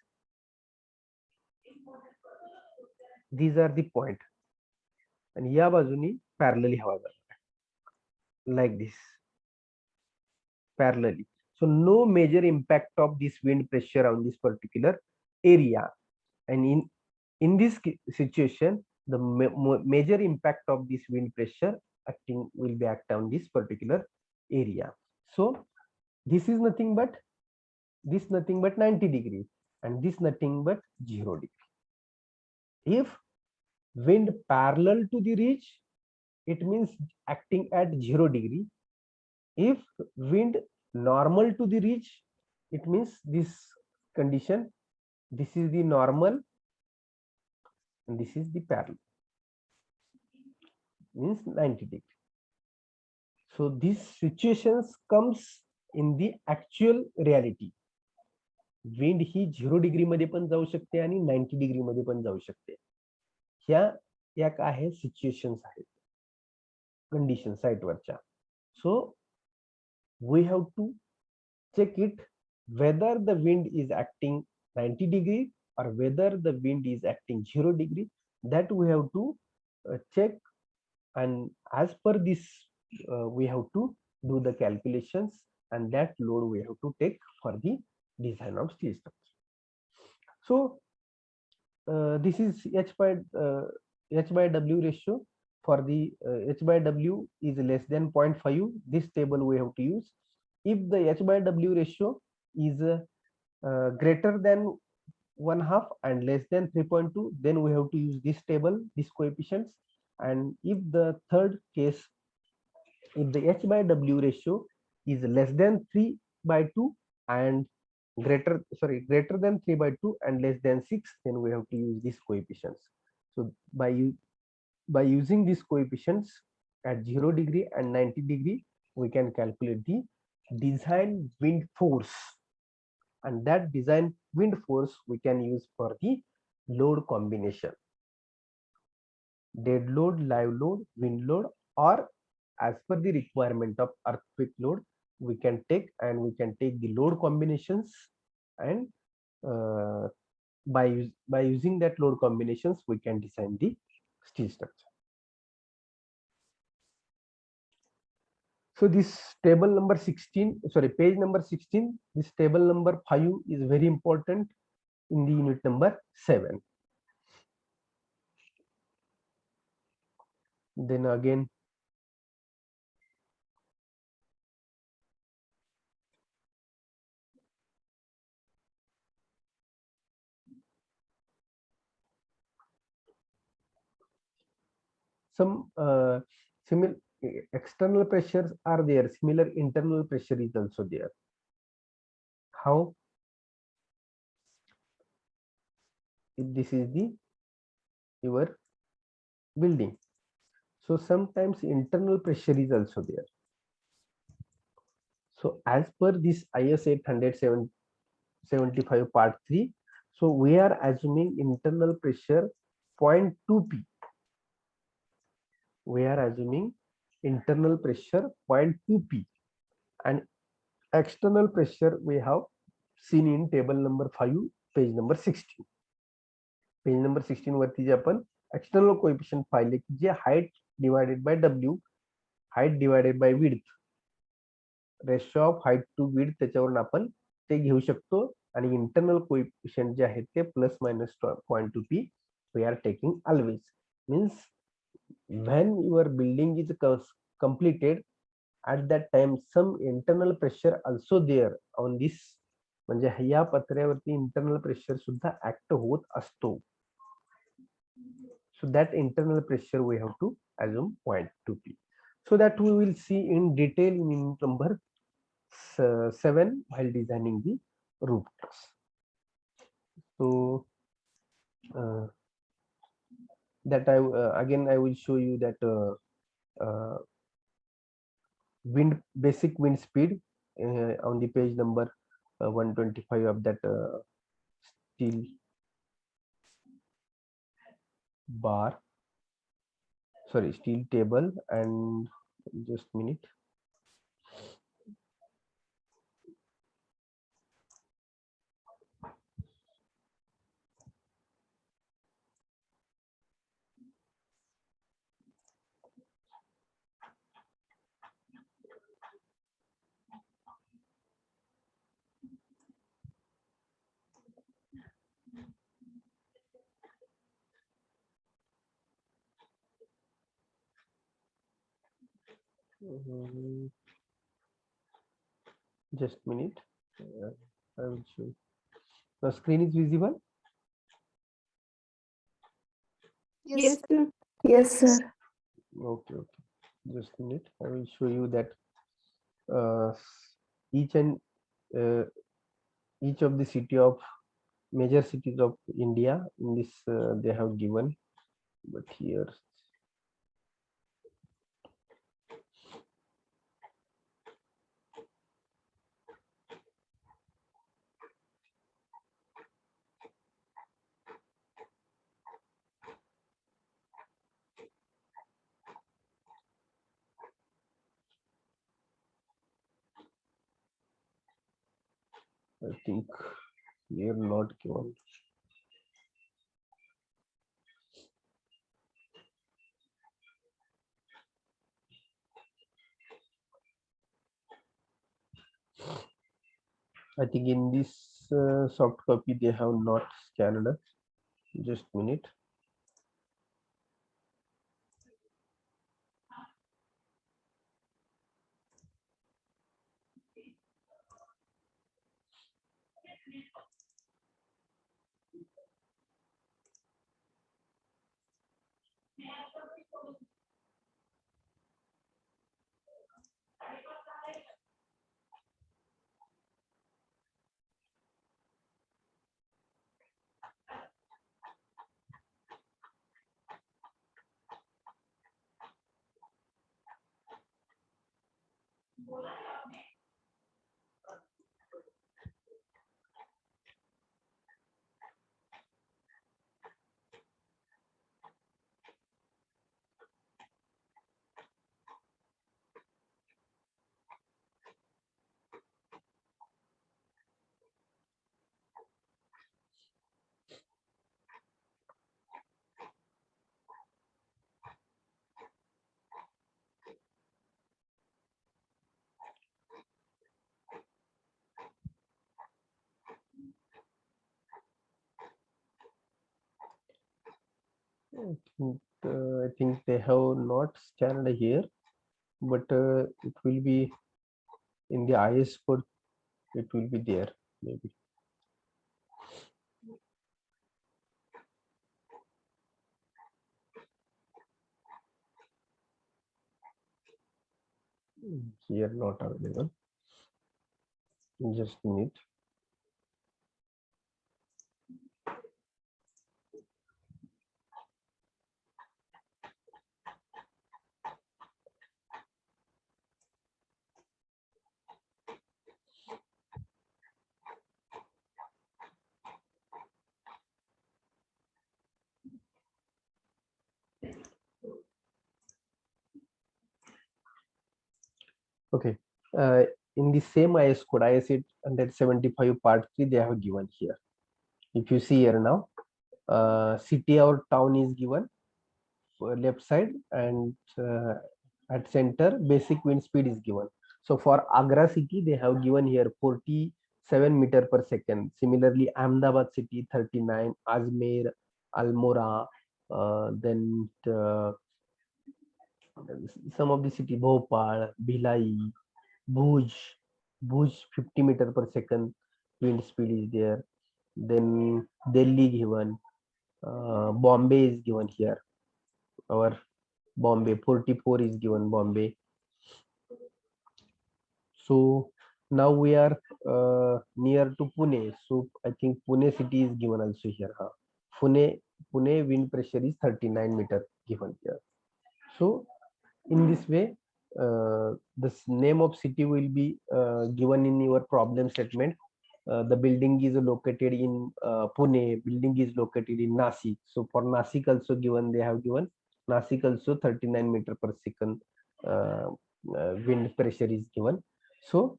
these are the point, and या बाजूनी parallelly हवा जाणार, like this parallelly. So no major impact of this wind pressure on this particular area, and in this situation the major impact of this wind pressure acting will be act on this particular area. So this is nothing but 90 degree, and this nothing but 0 degree. If wind parallel to the ridge, it means acting at 0 degree. If wind normal to the ridge, it means this condition, this is the normal and this is the parallel, means 90 degree. So these situations comes in the actual reality. Wind he 0 degree मध्ये पण जाऊ शकते आणि 90 degree मध्ये पण जाऊ शकते. ह्या या काय आहे, सिच्युएशन्स आहेत, कंडिशन साइटवरच्या. So we have to check it whether the wind is acting 90 degree or whether the wind is acting 0 degree. That we have to check, and as per this we have to do the calculations, and that load we have to take for the design of steel structure. So this is h by w ratio. For the h by w is less than 0.5, this table we have to use. If the h by w ratio is greater than 1/2 and less than 3.2, then we have to use this table, these coefficients. And if the third case, if the h by w ratio is less than 3/2 and greater than 3/2 and less than 6, then we have to use these coefficients. So by using these coefficients at 0 degree and 90 degree, we can calculate the design wind force, and that design wind force we can use for the load combination: dead load, live load, wind load, or as per the requirement of earthquake load, we can take the load combinations, and by using that load combinations we can design the steel structure. So this table number 16, sorry, page number 16, this table number 5 is very important in the unit number 7. Then again, some similar external pressures are there, similar internal pressure is also there. how this is the your building. So sometimes internal pressure is also there. So as per this IS 875 part 3, so we are assuming internal pressure 0.2 p. We are assuming internal pressure 0.2 p and external pressure we have seen in table number 5, page number 16. Page number 16 वरती जे आपण external coefficient पाहिले की जे height divided by W, height divided by width, ratio of height to width त्याच्यावरून आपण ते घेऊ शकतो आणि इंटरनल कोएफिशिएंट जे आहेत ते plus minus 0.2 p we are taking always. Means when your building is completed, at that time some internal pressure also there on this, म्हणजे ह्या पत्र्यावरती इंटरनल प्रेशर सुद्धा ऍक्ट होत असतो. So that internal pressure we have to assume 0.2 p. So that we will see in detail in unit number 7 while designing the roof truss. So that again I will show you that basic wind speed on the page number 125 of that steel bar, sorry, steel table. And just minute. Just minute. I will show you. The screen is visible. Yes, sir. Yes, sir. Okay, just a minute. I will show you that each of the city of major cities of India in this they have given, but here I think here not given. I think in this soft copy they have not scanned. Just minute. I think they have not scanned here, but it will be in the IS code. It will be there maybe. Here not available. Just a minute. Okay. Uh, in the same IS code, IS 875 part 3, they have given here. If you see here now, city or town is given left side, and at center basic wind speed is given. So for Agra city, they have given here 47 meter per second. Similarly, Ahmedabad city 39, Ajmer, Almora, then some of the city Bhopal, Bhilai, Bhuj, Bhuj 50 meter per second wind speed is there. Then Delhi given, Bombay is given here. Our Bombay 44 is given Bombay. So now we are near to Pune. So I think Pune city is given also here. Huh? Pune wind pressure is 39 meter given here. So in this way, the name of city will be given in your problem statement. The building is located in Pune, building is located in Nasik. So for Nasik also given, they have given Nasik also 39 meter per second wind pressure is given. So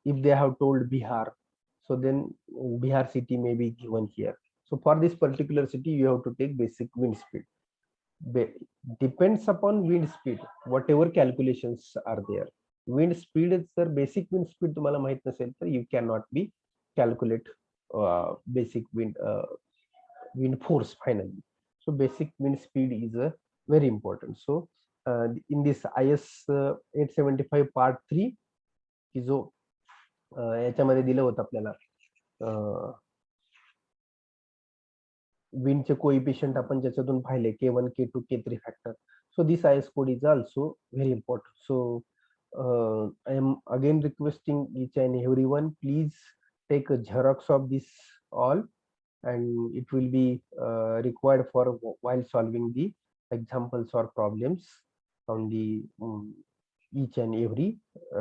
if they have told Bihar, so then Bihar city may be given here. So for this particular city, you have to take basic wind speed. Depends upon wind speed, whatever calculations are there. Wind speed is the basic wind speed तुम्हाला माहित नसेल तर you cannot be calculate basic wind force finally. So basic wind speed is very important. So in this IS 875 part 3 की जो याच्यामध्ये दिलं होतं आपल्याला विंडचे कोएफिशियंट आपण ज्याच्यातून पाहिले K1 K2 K3 factor. So this IS code is also very important. So I am again requesting each and everyone, please take a xerox of this all, and it will be required for while solving the examples or problems on the each and every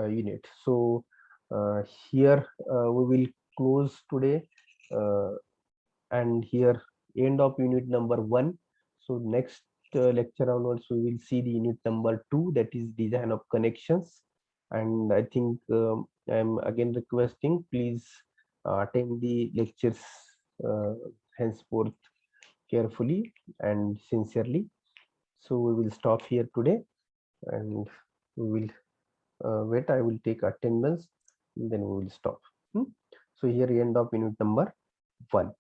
unit. So here we will close today, and here end of unit number 1. So next lecture onwards we will see the unit number 2, that is design of connections. And I think I am again requesting, please attend the lectures henceforth carefully and sincerely. So we will stop here today, and we will wait. I will take attendance, and then we will stop. So here end of unit number 1.